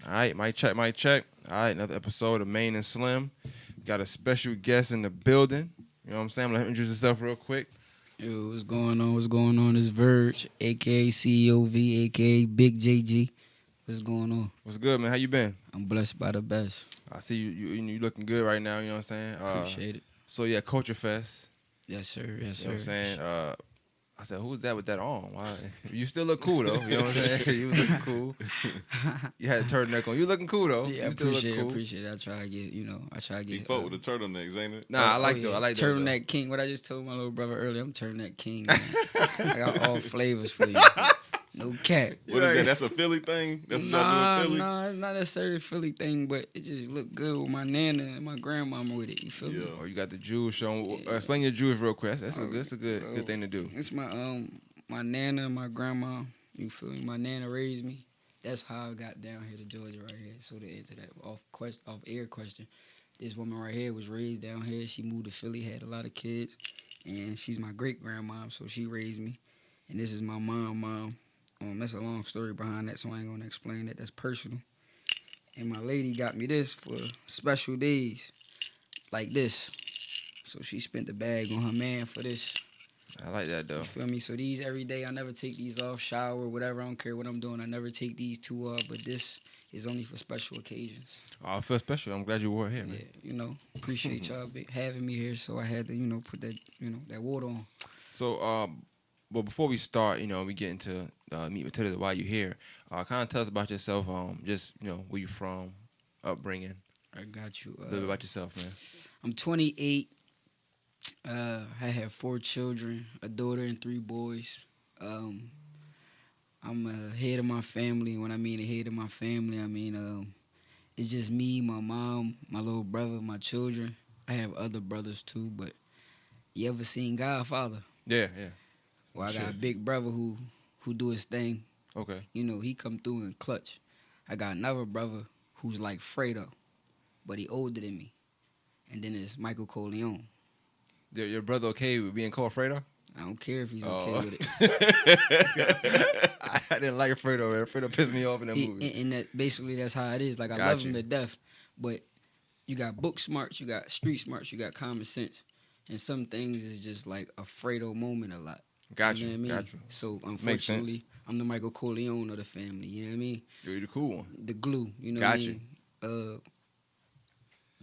All right, mic check, mic check. All right, another episode of Main and Slim. Got a special guest in the building. You know what I'm saying? I'm going to introduce yourself real quick. Yo, what's going on? What's going on? It's Vergil, a.k.a. COV, a.k.a. Big JG. What's going on? What's good, man? How you been? I'm blessed by the best. I see you looking good right now, you know what I'm saying? Appreciate it. So, yeah, Culture Fest. Yes, sir. Yes, You know sir. what I'm saying? I said, who's that with that on? Why? You still look cool, though. You know what I'm saying? You was looking cool. You had a turtleneck on. You looking cool, though. Yeah, you still appreciate look it. cool. Appreciate it. I try to get, He fuck with the turtlenecks, ain't it? Nah, I like those. I like those. Turtleneck king. What I just told my little brother earlier, I'm turtleneck king, man. I got all flavors for you. No cap. What is that? That's a Philly thing? That's what y'all do in Philly? Nah, it's not necessarily a Philly thing, but it just looked good with my nana and my grandmama with it. You feel me? Oh, you got the jewels showing. Yeah. Explain your jewels real quick. That's a good thing to do. It's my nana and my grandma. You feel me? My nana raised me. That's how I got down here to Georgia right here. So to answer that off air question, this woman right here was raised down here. She moved to Philly, had a lot of kids, and she's my great grandmom. So she raised me, and this is my mom. That's a long story behind that, so I ain't gonna explain that. That's personal. And my lady got me this for special days, like this. So she spent the bag on her man for this. I like that, though. You feel me? So these every day, I never take these off, shower, whatever. I don't care what I'm doing. I never take these two off, but this is only for special occasions. Oh, I feel special. I'm glad you wore it here, man. Yeah, appreciate y'all having me here. So I had to, put that, that water on. So, but before we start, we get into meat and potatoes. Why you here? Kind of tell us about yourself. Just where you from, upbringing. I got you. A little bit about yourself, man. I'm 28. I have 4 children, a daughter and 3 boys. I'm a head of my family. When I mean a head of my family, I mean it's just me, my mom, my little brother, my children. I have other brothers too, but you ever seen Godfather? Yeah. Well, I got a big brother who do his thing. Okay. He come through in clutch. I got another brother who's like Fredo, but he older than me. And then there's Michael Corleone. Your brother okay with being called Fredo? I don't care if he's okay with it. I didn't like Fredo, man. Fredo pissed me off in that movie. And that's how it is. Like, I love him to death. But you got book smarts, you got street smarts, you got common sense. And some things is just like a Fredo moment a lot. Got You know what I mean? Got you. So, unfortunately, I'm the Michael Corleone of the family. You know what I mean? You're the cool one. The glue. You know Got what I mean?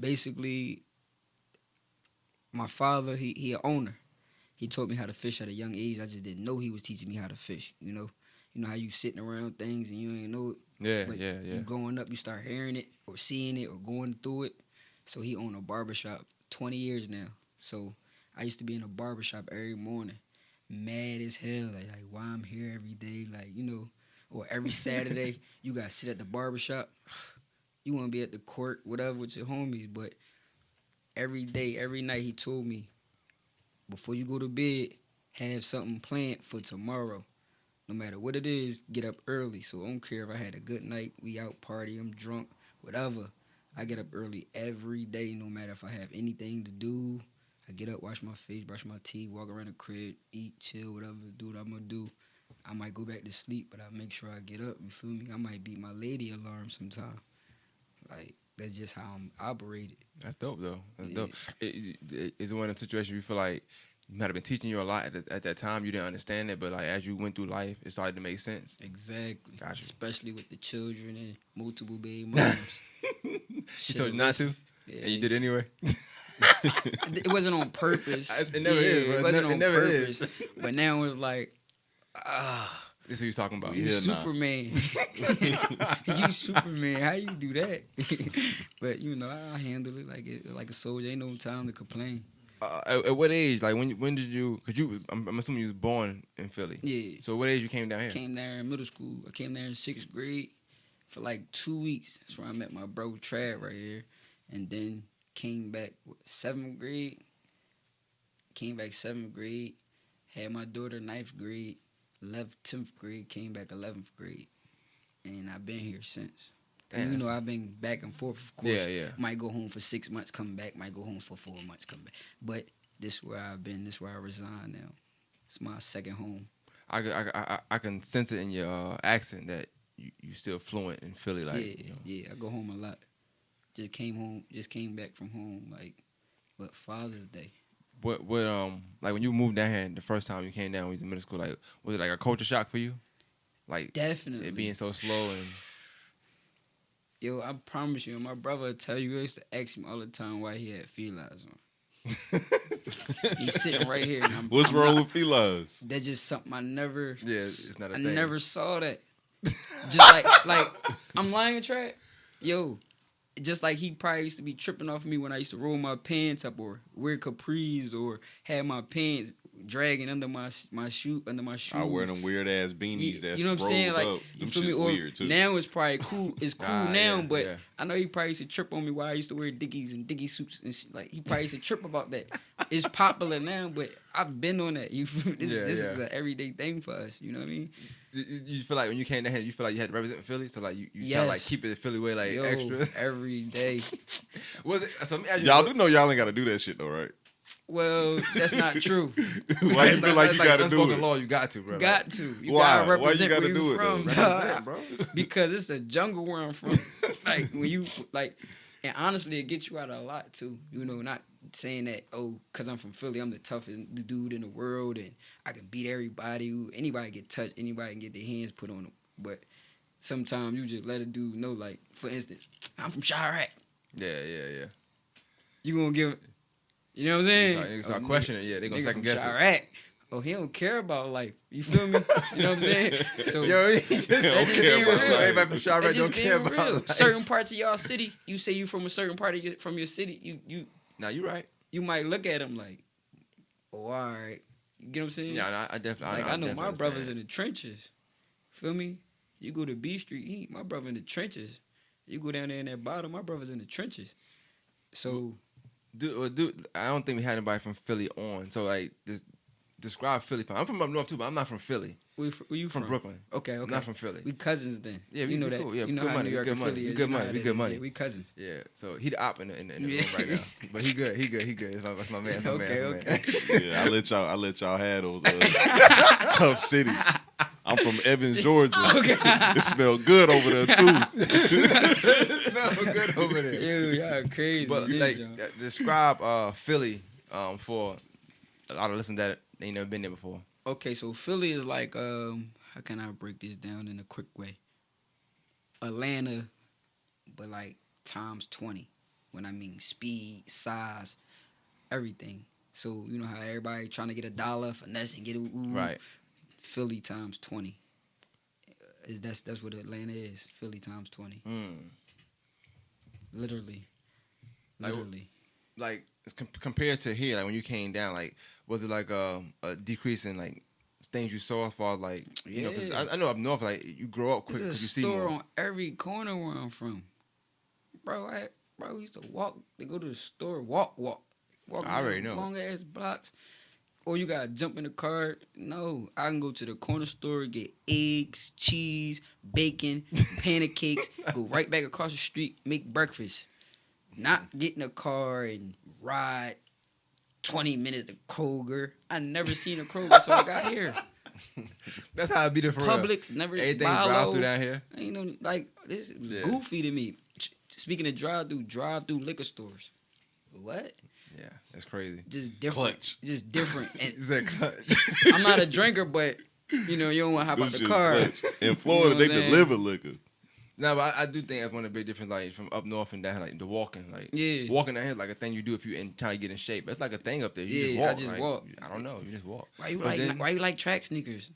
Basically, my father, he an owner. He taught me how to fish at a young age. I just didn't know he was teaching me how to fish. You know how you sitting around things and you ain't know it. Yeah. You growing up, you start hearing it or seeing it or going through it. So he owned a barbershop 20 years now. So I used to be in a barbershop every morning, mad as hell, like why I'm here every day, or every Saturday you got to sit at the barbershop. You want to be at the court, whatever, with your homies, but every day, every night he told me, before you go to bed, have something planned for tomorrow. No matter what it is, get up early. So I don't care if I had a good night, we out party, I'm drunk, whatever. I get up early every day, no matter if I have anything to do. I get up, wash my face, brush my teeth, walk around the crib, eat, chill, whatever, do what I'm going to do. I might go back to sleep, but I make sure I get up, you feel me? I might beat my lady alarm sometime. Like, that's just how I'm operated. That's dope, though. That's dope. Is it one of the situations you feel like you might have been teaching you a lot at that time, you didn't understand it, but like as you went through life, it started to make sense? Exactly. Gotcha. Especially with the children and multiple baby moms. She told you not to? Yeah, And you did anyway? It wasn't on purpose. It never is, bro. It wasn't on never purpose. is. But now it's like, This is what he's talking about. We you here now. Superman. You Superman. How you do that? But, I handle it like a soldier. Ain't no time to complain. At what age? Like when did you? Cause I'm assuming you was born in Philly. Yeah. So what age you came down here? I came there in middle school. I came there in 6th grade for like 2 weeks. That's where I met my bro Trav right here. And then came back 7th grade. Came back 7th grade. Had my daughter 9th grade. Left 10th grade. Came back 11th grade. And I've been here since. Damn, And, I've been back and forth, of course. Yeah. Might go home for 6 months, come back. Might go home for 4 months, come back. But this where I've been. This where I reside now. It's my second home. I can sense it in your accent that you still fluent in Philly, like I go home a lot. Just came back from home like, what, Father's Day. What like when you moved down here the first time you came down when you was in middle school, like was it like a culture shock for you? Like Definitely. it being so slow and Yo, I promise you, my brother will tell you, he used to ask me all the time why he had felines on. He's sitting right here. And What's wrong with felines? That's just something I never. Yeah, it's not a I thing. never saw that. Just like I'm lying track. Yo, just like he probably used to be tripping off me when I used to roll my pants up or wear capris or have my pants dragging under my shoe. I wear them weird ass beanies that's you know what I'm saying? rolled Like, up. you Them feel me? shit's Or weird too. now it's probably cool. It's cool now, but yeah. I know he probably used to trip on me while I used to wear Dickies and Dickie suits and shit. Like he probably used to trip about that. It's popular now, but I've been on that. You feel me? This is an everyday thing for us. You know what I mean? You feel like when you came down here, you feel like you had to represent Philly, so like you try to Yes. like keep it the Philly way, like Yo, extra. every day. Was it? So let me ask you, Y'all do know y'all ain't got to do that shit though, right? Well, that's not true. Why you feel like you got to do unspoken it? law, you got to, bro. Got to. You Why? gotta represent Why you where gotta you do it, from, though? dog. Represent, bro. Because it's a jungle where I'm from. Like when you like, and honestly, it gets you out of a lot too. You know, not saying that because I'm from Philly, I'm the toughest dude in the world and I can beat everybody. Anybody get touched, anybody can get their hands put on them. But sometimes you just let a dude know, like for instance, I'm from Chirac. Yeah. You gonna give, you know what I'm saying? Niggas start questioning it. Yeah, they gonna Nigga second from guess it. Chirac. Oh, he don't care about life. You feel me? You know what I'm saying? So Yo, Don't care about so life. everybody from Chirac that's don't just care being about real. life. Certain parts of y'all city, you say you from a certain part of your city, Nah, you right. you might look at them like, oh, all right. You get what I'm saying? Yeah, nah, I definitely. Like I know my definitely brothers in understand. the trenches. Feel me? You go to B Street, my brother in the trenches. You go down there in that bottom, my brother's in the trenches. So Dude, I don't think we had anybody from Philly on. So like, describe Philly. I'm from up north too, but I'm not from Philly. where you From Brooklyn. Okay. I'm not from Philly. We cousins then. Yeah, you know we that. cool. Yeah, you know good how money, New York good and money, Philly we is. good You know money, how we that good is. money. Yeah, we cousins. Yeah, so he the op in the room right now, but he good. That's my man. Okay. Yeah, I let y'all have those tough cities. I'm from Evans, Georgia. It smelled good over there too. It smells good over there. Ew, y'all crazy. But this like, joint. describe Philly for a lot of listeners that ain't never been there before. Okay, so Philly is like, how can I break this down in a quick way? Atlanta, but like times 20. When I mean speed, size, everything. So you know how everybody trying to get $1, finesse and get it. Right. Philly times 20. That's what Atlanta is. Philly times 20. Literally. Like it's compared to here, like when you came down, like was it like a decrease in like things you saw as far as like you know? 'Cause I know up north, like you grow up quick There's because you a see store more. on every corner where I'm from. Bro, we used to walk. They go to the store, walk. I already know. Long ass blocks. Or you gotta jump in the car. No, I can go to the corner store, get eggs, cheese, bacon, pancakes, go right back across the street, make breakfast. Not get in a car and ride 20 minutes to Kroger. I never seen a Kroger until I got here. That's how it be there for real. Publix, never Everything buy drive low. through down here. You know, like this was Yeah. goofy to me. Speaking of drive-through liquor stores. What? Yeah, that's crazy. Just different. Clutch. Just different. And Is that clutch? I'm not a drinker, but you know, you don't want to hop out Them the shits car. clutch. In Florida, You know what they I'm saying? deliver liquor. No, but I do think that's one of the big differences, like from up north and down, like the walking, like Yeah. walking down here is like a thing you do if you trying to get in shape. It's like a thing up there. You Yeah, I just just walk. walk. I don't know. You just walk. Why you But then- like track sneakers?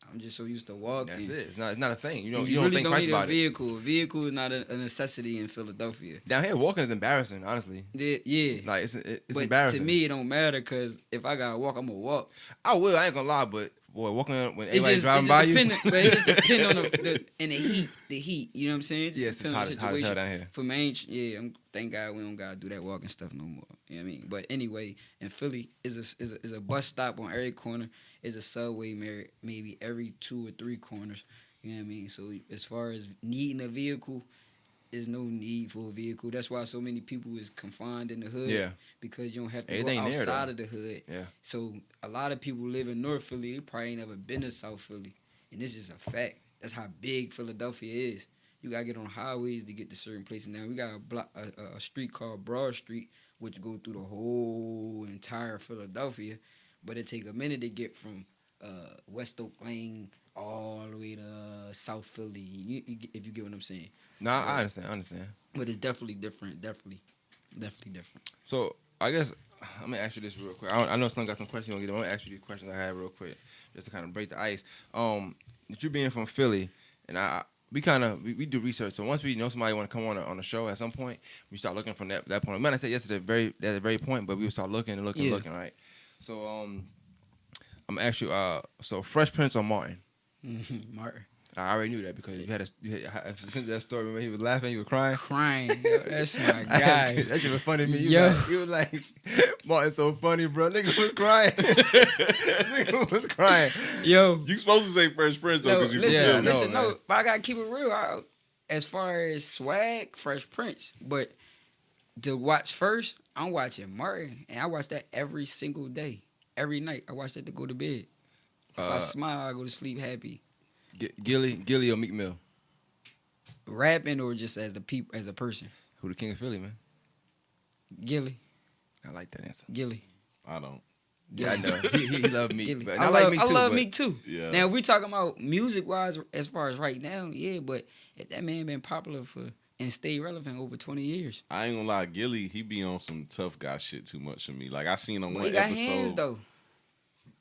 I'm just so used to walking. That's it. It's not a thing. You don't You don't really think don't twice need about a vehicle. A vehicle is not a necessity in Philadelphia. it. Down here, walking is embarrassing. Honestly, Yeah. like it's But embarrassing. to me, it don't matter because if I gotta walk, I'm gonna walk. I will. I ain't gonna lie, but boy, walking when It everybody's just, driving by you. but it just depends on the heat. You know what I'm saying? It just Yes, it's depends on the hot as hell situation. down here. For me, thank God we don't gotta do that walking stuff no more. You know what I mean? But anyway, in Philly, is a bus stop on every corner. Is a subway maybe every 2 or 3 corners. You know what I mean? So as far as needing a vehicle, there's no need for a vehicle. That's why so many people is confined in the hood. Yeah. Because you don't have to Everything go there, outside though. of the hood. Yeah. So a lot of people live in North Philly. They probably ain't never been to South Philly. And this is a fact. That's how big Philadelphia is. You gotta get on highways to get to certain places. Now we got a street called Broad Street, which go through the whole entire Philadelphia, but it take a minute to get from West Oak Lane all the way to South Philly. If you get what I'm saying. No, I understand. But it's definitely different. Definitely different. So I guess I'm gonna ask you this real quick. I know Slim got some questions. I'm gonna ask you these questions I had real quick, just to kind of break the ice. That you being from Philly, and we do research. So once we know somebody want to come on the show at some point, we start looking from that point. We might not say yes to the very point, but we will start looking, right? So I'm gonna ask you. So Fresh Prince or Martin? Martin. I already knew that because you had that story. Remember he was laughing, he was crying. Yo, that's my guy. That shit was funny to me. He was like, Martin's so funny, bro. Nigga was crying. Nigga was crying. Yo, You supposed to say Fresh Prince though, because you listen, man. but I gotta keep it real. As far as swag, Fresh Prince, but to watch first, I'm watching Martin, and I watch that every single day, every night. I watch that to go to bed. If I smile, I go to sleep happy. Gilly or Meek Mill? Rapping or just as a person? Who the king of Philly, man? Gilly. I like that answer. Gilly. I don't. Yeah, I know. He loved Meek. But I love Meek too. Yeah. Now, if we talking about music-wise as far as right now, yeah, but if that man been popular and stayed relevant over 20 years. I ain't gonna lie, Gilly, he be on some tough guy shit too much for me. Like, I seen him But one he got episode. hands, though.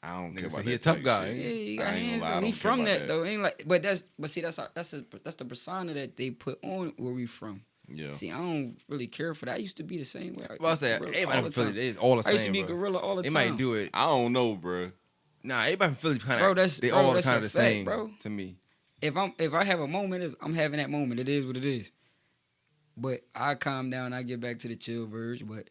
I don't care Nigga about said that he a tough type guy. shit. Yeah, he got I ain't hands, gonna lie, I though. He don't care from about that, though. Ain't like, but see, that's the persona that they put on where we from. Yeah. See, I don't really care for that. I used to be the same way. Well, I say Gorilla everybody all from the Philly time. is all the same. I used to be bro. gorilla all the They time. might do it. I don't know, bro. Nah, everybody from Philly kind Bro, of. that's They all that's kind a of the fact, same, bro. to me. If I have a moment, I'm having that moment. It is what it is. But I calm down. I get back to the chill verge. But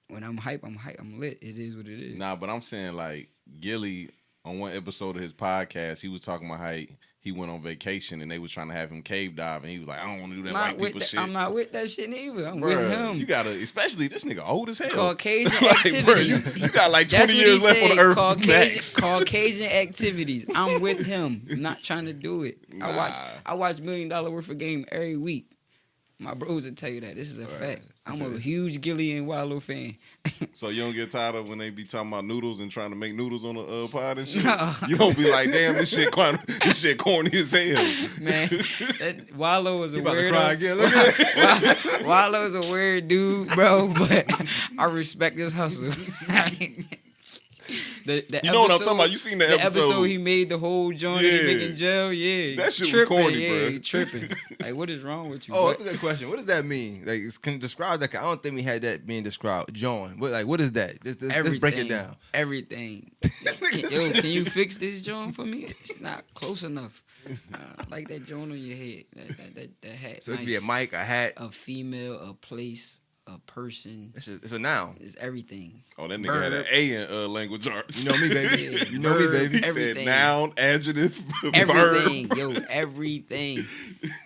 when I'm hype, I'm lit. It is what it is. Nah, but I'm saying, like, Gilly, on one episode of his podcast, he was talking about how he went on vacation and they was trying to have him cave dive, and he was like, I don't want to do that white people shit. I'm not with that shit neither. I'm Bruh, with him. You gotta, especially this nigga old as hell. Caucasian Like, activities. bruh, you got like That's 20 what years he left on said. the earth. Max. Caucasian activities. I'm with him. I'm not trying to do it. Nah. I watch $1 Million Worth of Game every week. My bros will tell you that. This is a fact. I'm a huge Gilly and Wallow fan. So you don't get tired of when they be talking about noodles and trying to make noodles on the pod and shit? No. You don't be like, damn, this shit corny as hell. Man, that Wallow is a about to cry weirdo. again. Look at it. Wallow is a weird dude, bro, but I respect his hustle. The You know what I'm talking about? You seen the episode. he made the whole joint and he making jail? Yeah. That shit was tripping, corny, yeah, bro. he tripping. Like, what is wrong with you? Oh, But that's a good question. What does that mean? Like, can you describe that? I don't think we had that being described. Join. What is that? Let's break it down. Everything. Can you fix this joint for me? It's not close enough. Like that joint on your head. That hat. So it could be a mic, a hat. A female, a place, a person. It's a noun. It's everything. Oh, that nigga had an A in language arts. You know me, baby. Yeah, You know me, baby. He everything. said noun, adjective, Everything, verb. yo, everything.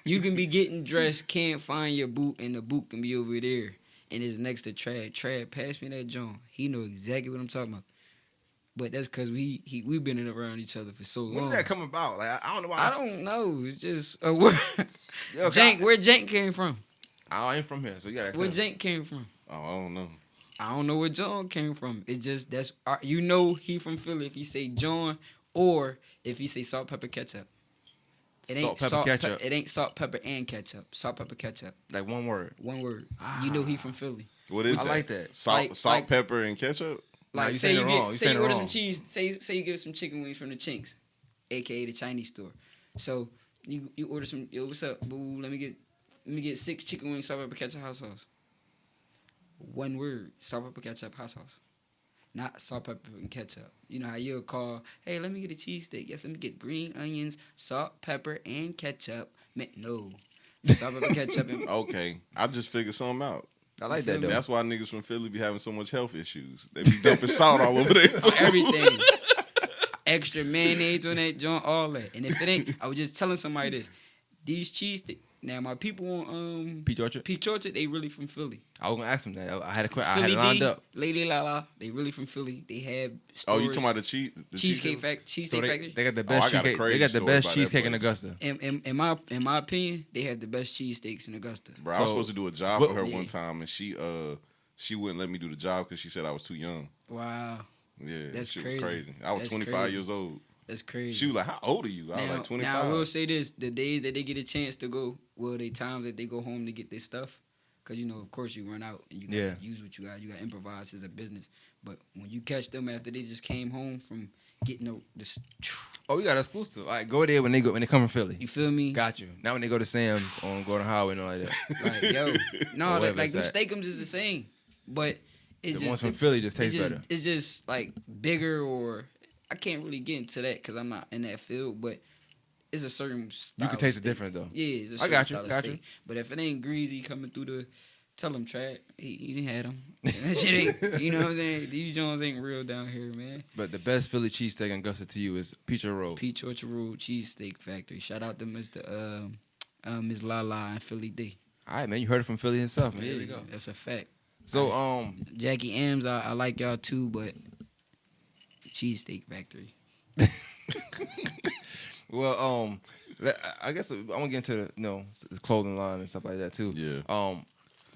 You can be getting dressed, can't find your boot, and the boot can be over there, and it's next to Trad. Trad, pass me that joint. He know exactly what I'm talking about. But that's because we've been around each other for so long. When did that come about? Like, I don't know why. I don't know. It's just a word. Yo, Jank, where Jank came from? I ain't from here, so you gotta. Where Jank came from? Oh, I don't know. I don't know where John came from. It's just you know he from Philly if he say John or if he say salt, pepper, ketchup. It ain't Salt, pepper, ketchup. It ain't salt, pepper, and ketchup. Salt, pepper, ketchup. Like one word. One word. You know he from Philly. What is I that? like that. Salt, pepper, and ketchup? Nah, Like you say saying you it wrong. get You say saying you it order wrong. some cheese. Say you get some chicken wings from the Chinks, aka the Chinese store. So you order some. Yo, what's up? Boo. Let me get 6 chicken wings, salt, pepper, ketchup, hot sauce. One word: salt, pepper, ketchup, hot sauce. Not salt, pepper, and ketchup. You know how you'll call, hey, let me get a cheesesteak. Yes, let me get green onions, salt, pepper, and ketchup. Man, no. Salt, pepper, ketchup, and Okay, I just figured something out. I like that though. That's why niggas from Philly be having so much health isses. They be dumping salt all over their food. everything. Extra mayonnaise on that joint, all that. And if it ain't, I was just telling somebody this. These cheese, Now my people on Peach Orchard. Peach Orchard, they really from Philly. I was gonna ask him that. I had a question. I Philly had it lined D, up. Lady Lala, they really from Philly. They have stores. Oh, you talking about the Cheesecake factory? Cheesesteak Factory. They got the best I got a cheesecake. crazy They got the story best about that cheesecake in place. Augusta. In my opinion, they have the best cheesesteaks in Augusta. Bro, I was So, supposed to do a job what- for her Yeah. one time, and she wouldn't let me do the job because she said I was too young. Wow, Yeah, That's shit crazy. was crazy. I was That's 25 crazy. years old. that's crazy. She was like, "How old are you?" I was like, 25. Now I will say this: the days that they get a chance to go, they times that they go home to get their stuff, because of course you run out and you gotta use what you got. You got to improvise as a business. But when you catch them after they just came home from getting this, Oh, we got exclusive. All right, go there when they come from Philly. you feel me? Got you. Now when they go to Sam's on Gordon Highway and all like that, Like yo, no, Or that, whatever like it's them at. steakums is the same, but it's the ones just from Philly just taste it's just, better. It's just like bigger, or I can't really get into that because I'm not in that field, but it's a certain style. You can taste of the steak. difference though. Yeah, it's a I certain got you, style of got steak. you. But if it ain't greasy coming through tell him Trap, he didn't had him. That shit ain't, you know what I'm saying? These Jones ain't real down here, man. But the best Philly cheesesteak in Augusta to you is Peach Road. Peach Orchard Road Cheesesteak Factory. Shout out to Mr. Ms. Lala and Philly D. All right, man. You heard it from Philly himself, man. Here we go. That's a fact. So, Jackie M's, I like y'all too, but Cheesesteak Factory. well, I guess I want to get into the clothing line and stuff like that too. Yeah.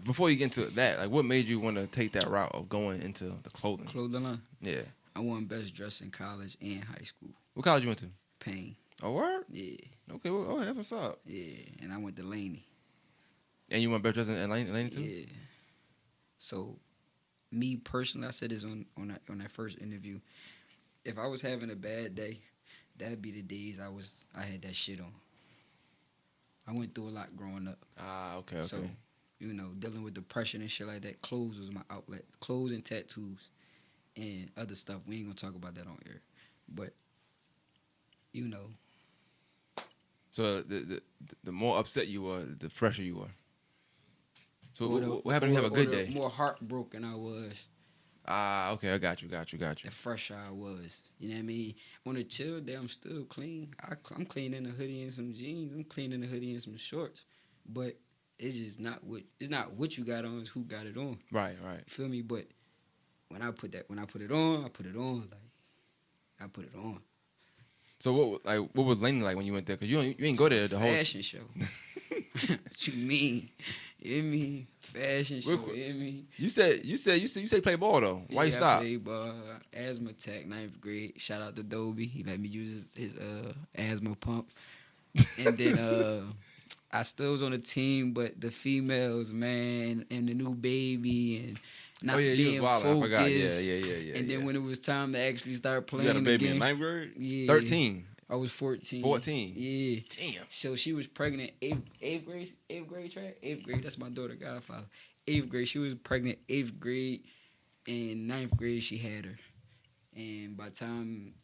Before you get into that, like, what made you want to take that route of going into the clothing? Clothing line. Yeah. I won best dress in college and high school. What college you went to? Payne. Oh, word? Yeah, Okay. Well, that's what's up. yeah. And I went to Laney. And you went best dressing in Atlanta too? Yeah. So, me personally, I said this on that first interview. If I was having a bad day, that'd be the days I had that shit on. I went through a lot growing up. Ah, okay. So, dealing with depression and shit like that, clothes was my outlet. Clothes and tattoos and other stuff. We ain't gonna talk about that on air. But, So the more upset you were, the fresher you were. So or what happened when you have a good the day? more heartbroken I was, Ah, okay. I got you. the fresher I was. You know what I mean? On a chill day, I'm still clean. I'm clean in a hoodie and some jeans. I'm clean in a hoodie and some shorts. But it's just not what you got on, it's who got it on. Right. You feel me? But when I put it on. Like, I put it on. So what was Laney like when you went there? Cause you ain't go there the whole. Fashion show. What you mean? You hear me? Fashion show. You hear me? You said you play ball though. Why you I stop? played ball. Asthma tech, 9th grade. Shout out to Dobie. He let me use his asthma pump. And then I still was on the team, but the females, man, and the new baby and not you being was wild. focused. I forgot. Yeah. And then when it was time to actually start playing You got a baby again, in 9th grade? yeah, 13. I was 14. 14. Yeah. Damn. So she was pregnant 8th grade track. 8th grade, that's my daughter, Godfather. 8th grade, she was pregnant 8th grade. In 9th grade, she had her. And by the time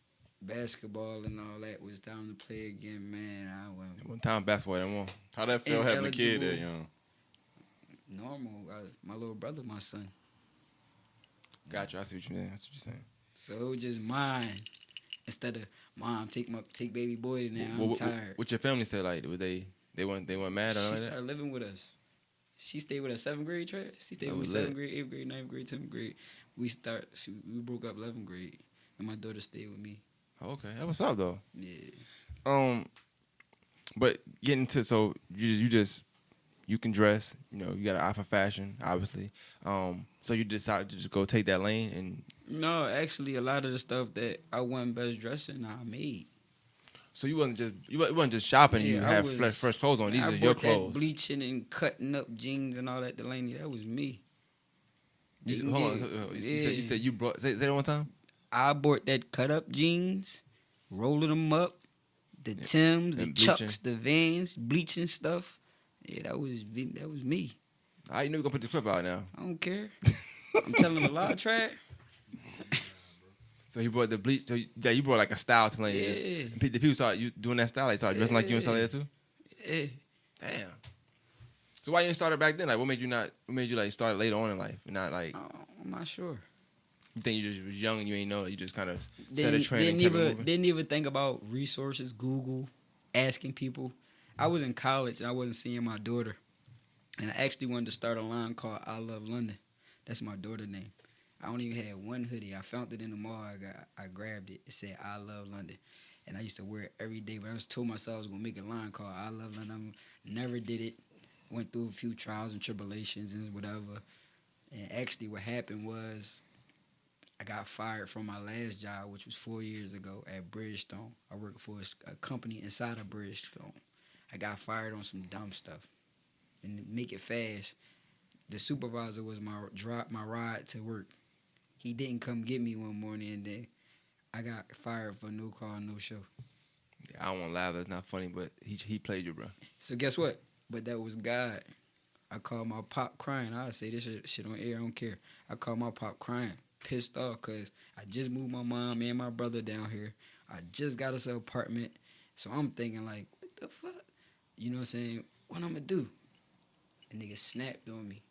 basketball and all that was time to play again, man, I went One time basketball, that one. How that felt having a kid that Ineligible. young? normal. My little brother, my son. Gotcha. I see what you mean. That's what you're saying. So it was just mine. Instead of, Mom, take baby boy now, I'm tired. What your family said? Like, they weren't mad or She like that? started living with us. She stayed with us 7th grade, track. She stayed That with was me lit. 7th grade, 8th grade, 9th grade, 10th grade. We broke up 11th grade, and my daughter stayed with me. Oh, okay. That what's up though. Yeah. But getting to you can dress. You got an eye for fashion, obviously. So you decided to just go take that lane and. No, actually, a lot of the stuff that I won best dressing, I made. So you wasn't just shopping. And you Yeah, I had was- fresh clothes on. These I are your bought clothes. That bleaching and cutting up jeans and all that, Delaney, that was me. Hold on. You said you brought. Say that one time. I bought that cut up jeans, rolling them up, the Timbs, the and bleaching. Chucks, the Vans, bleaching stuff. Yeah, that was me. I you know we're gonna put the clip out now. I don't care. I'm telling a lot of track. So he brought the bleach. So you brought like a style to Lane. Yeah. The people saw you doing that style. They started dressing like you and stuff like that too. Yeah. Damn. So why you didn't start it back then? Like, what made you like start it later on in life? And not like I'm not sure. you think you just was young and you ain't know. You just kind of set a trend and kept it moving. Didn't even think about resources, Google, asking people. I was in college and I wasn't seeing my daughter. And I actually wanted to start a line called I Love London. That's my daughter's name. I only even had one hoodie. I found it in the mall. I grabbed it. It said I Love London. And I used to wear it every day. But I was told myself I was going to make a line called I Love London. Never did it. Went through a few trials and tribulations and whatever. And actually what happened was I got fired from my last job, which was 4 years ago at Bridgestone. I worked for a company inside of Bridgestone. I got fired on some dumb stuff. And to make it fast, the supervisor was my ride to work. He didn't come get me one morning, and then I got fired for no call, no show. Yeah, I don't want to laugh. That's not funny, but he played you, bro. So guess what? But that was God. I called my pop crying. I say this shit on air. I don't care. I called my pop crying, pissed off because I just moved my mom and my brother down here. I just got us an apartment. So I'm thinking like, what the fuck? You know what I'm saying? What I'm going to do? And nigga snapped on me.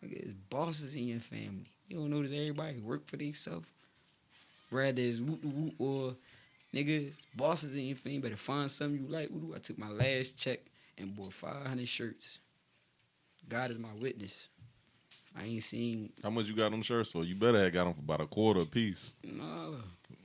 Nigga, there's bosses in your family. You don't notice everybody work for themselves? Rather it's whoop or nigga, bosses in your family better find something you like. I took my last check and bought 500 shirts. God is my witness. I ain't seen. How much you got them shirts for? You better have got them for about a quarter a piece. No.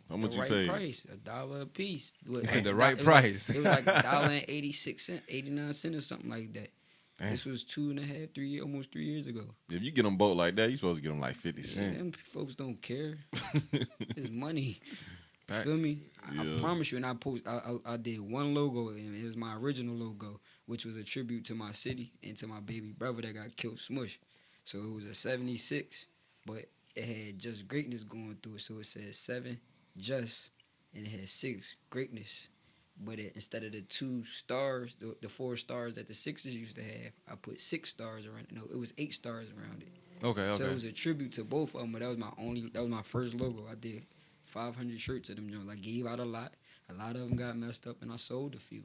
How much you right paid? Price, $1 a piece. You said the right price. It was like $1.86, 89 cents or something like that. Damn. This was 2.5, 3 years, almost 3 years ago. If you get them both like that, you supposed to get them like 50 cents. Them folks don't care. It's money. You Fact. feel me? Yeah. I promise you. And I did one logo, and it was my original logo, which was a tribute to my city and to my baby brother that got killed, Smush. So it was a 76, but it had just greatness going through it. So it said 7 just, and it had 6 greatness. But instead of the 2 stars, the 4 stars that the Sixers used to have, I put 6 stars around it. No, it was 8 stars around it. Okay. So it was a tribute to both of them, but that was my first logo. I did 500 shirts of them joints. I gave out a lot. A lot of them got messed up, and I sold a few.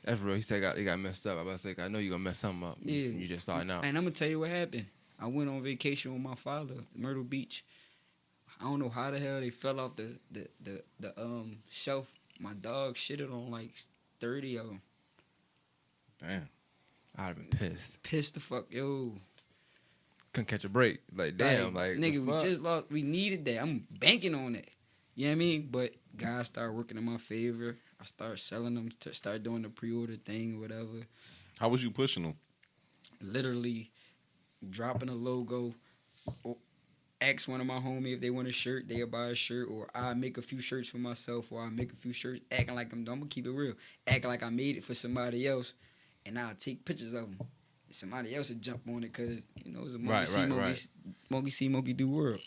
That's real. He said it got messed up. I was like, I know you're going to mess something up. Yeah. You just saw it now. And I'm going to tell you what happened. I went on vacation with my father, Myrtle Beach. I don't know how the hell they fell off the shelf. My dog shitted on like 30 of them. Damn. I'd have been pissed. Pissed the fuck, yo. Couldn't catch a break. Like, damn. Like nigga, we just lost. We needed that. I'm banking on that. You know what I mean? But God started working in my favor. I started selling them, start doing the pre-order thing, whatever. How was you pushing them? Literally dropping a logo. Or ask one of my homies if they want a shirt, they'll buy a shirt. Or I make a few shirts for myself, or I make a few shirts acting like I'm going to keep it real. Acting like I made it for somebody else, and I'll take pictures of them. And somebody else will jump on it because, you know, it's a monkey see, monkey do world.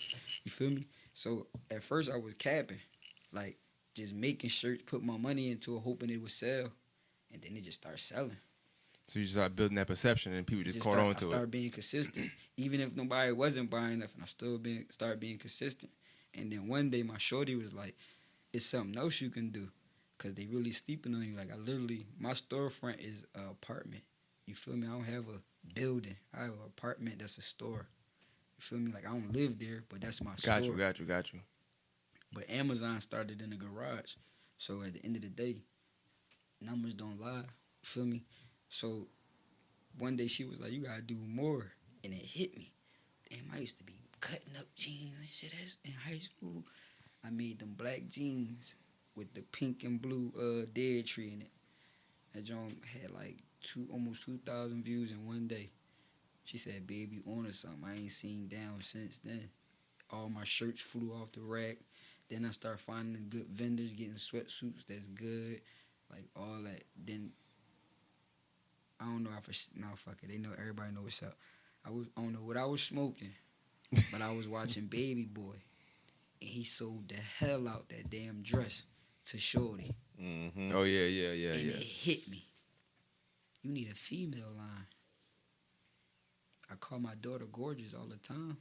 You feel me? So at first I was capping. Like, just making shirts, put my money into it, hoping it would sell. And then it just started selling. So you just start building that perception, and people just caught on to it. I started being consistent. Even if nobody wasn't buying enough, and I still started being consistent. And then one day my shorty was like, it's something else you can do. Because they really sleeping on you. Like, my storefront is an apartment. You feel me? I don't have a building. I have an apartment that's a store. You feel me? Like, I don't live there, but that's my store. Got you. But Amazon started in the garage. So at the end of the day, numbers don't lie. You feel me? So one day she was like, you got to do more. And it hit me. Damn, I used to be cutting up jeans and shit in high school. I made them black jeans with the pink and blue dead tree in it. That joint had like almost 2,000 views in one day. She said, babe, you on or something. I ain't seen down since then. All my shirts flew off the rack. Then I started finding good vendors, getting sweatsuits that's good, like all that. Then I don't know fuck it. They know, everybody know what's up. I don't know what I was smoking, but I was watching Baby Boy, and he sold the hell out that damn dress to Shorty. Mm-hmm. Oh yeah. And it hit me. You need a female line. I call my daughter gorgeous all the time,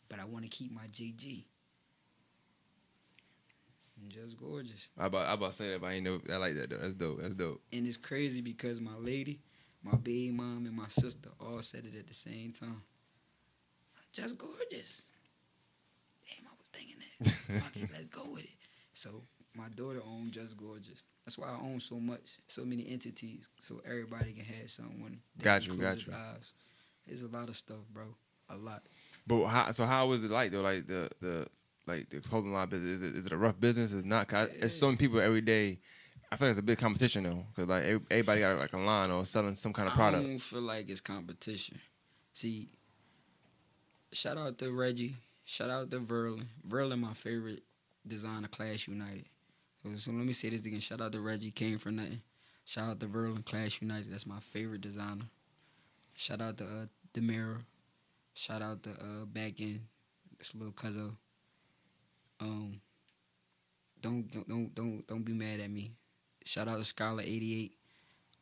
but I want to keep my JG. I'm just gorgeous. I about to say that, but I ain't know. I like that though. That's dope. And it's crazy because my lady, my baby mom, and my sister all said it at the same time. I'm just gorgeous. Damn, I was thinking that. Fuck it, let's go with it. So my daughter owns Just Gorgeous. That's why I own so much, so many entities, so everybody can have someone. Got you. Eyes. There's a lot of stuff, bro. A lot. But how is it like though? Like the clothing line business, is it a rough business? It's not. It's so many people every day. I feel like it's a big competition though, because like everybody got like a line or selling some kind of product. I don't feel like it's competition. See, shout out to Reggie. Shout out to Vergil. Vergil, my favorite designer, Class United. So let me say this again. Shout out to Reggie, came from nothing. Shout out to Vergil and Class United. That's my favorite designer. Shout out to Demira. Shout out to back in this little cuzzo. Don't be mad at me. Shout out to Scholar 88.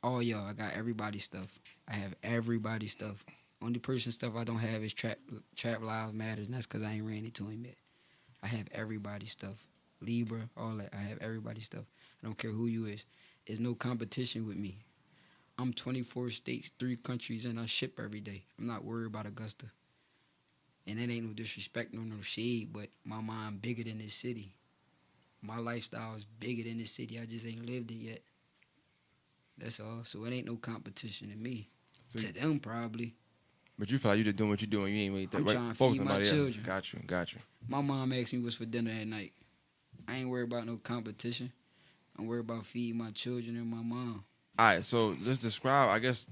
All y'all, I got everybody's stuff. I have everybody's stuff. Only person stuff I don't have is Trap Lives Matters, and that's because I ain't ran into him yet. I have everybody's stuff. Libra, all that. I have everybody's stuff. I don't care who you is. There's no competition with me. I'm 24 states, 3 countries, and I ship every day. I'm not worried about Augusta. And it ain't no disrespect, no shade, but my mind bigger than this city. My lifestyle is bigger than this city. I just ain't lived it yet. That's all. So it ain't no competition to me. So to them, probably. But you feel like you just doing what you're doing. You ain't really I'm trying to feed my children. Got you. My mom asked me what's for dinner at night. I ain't worried about no competition. I'm worried about feeding my children and my mom. All right, so let's describe, I guess,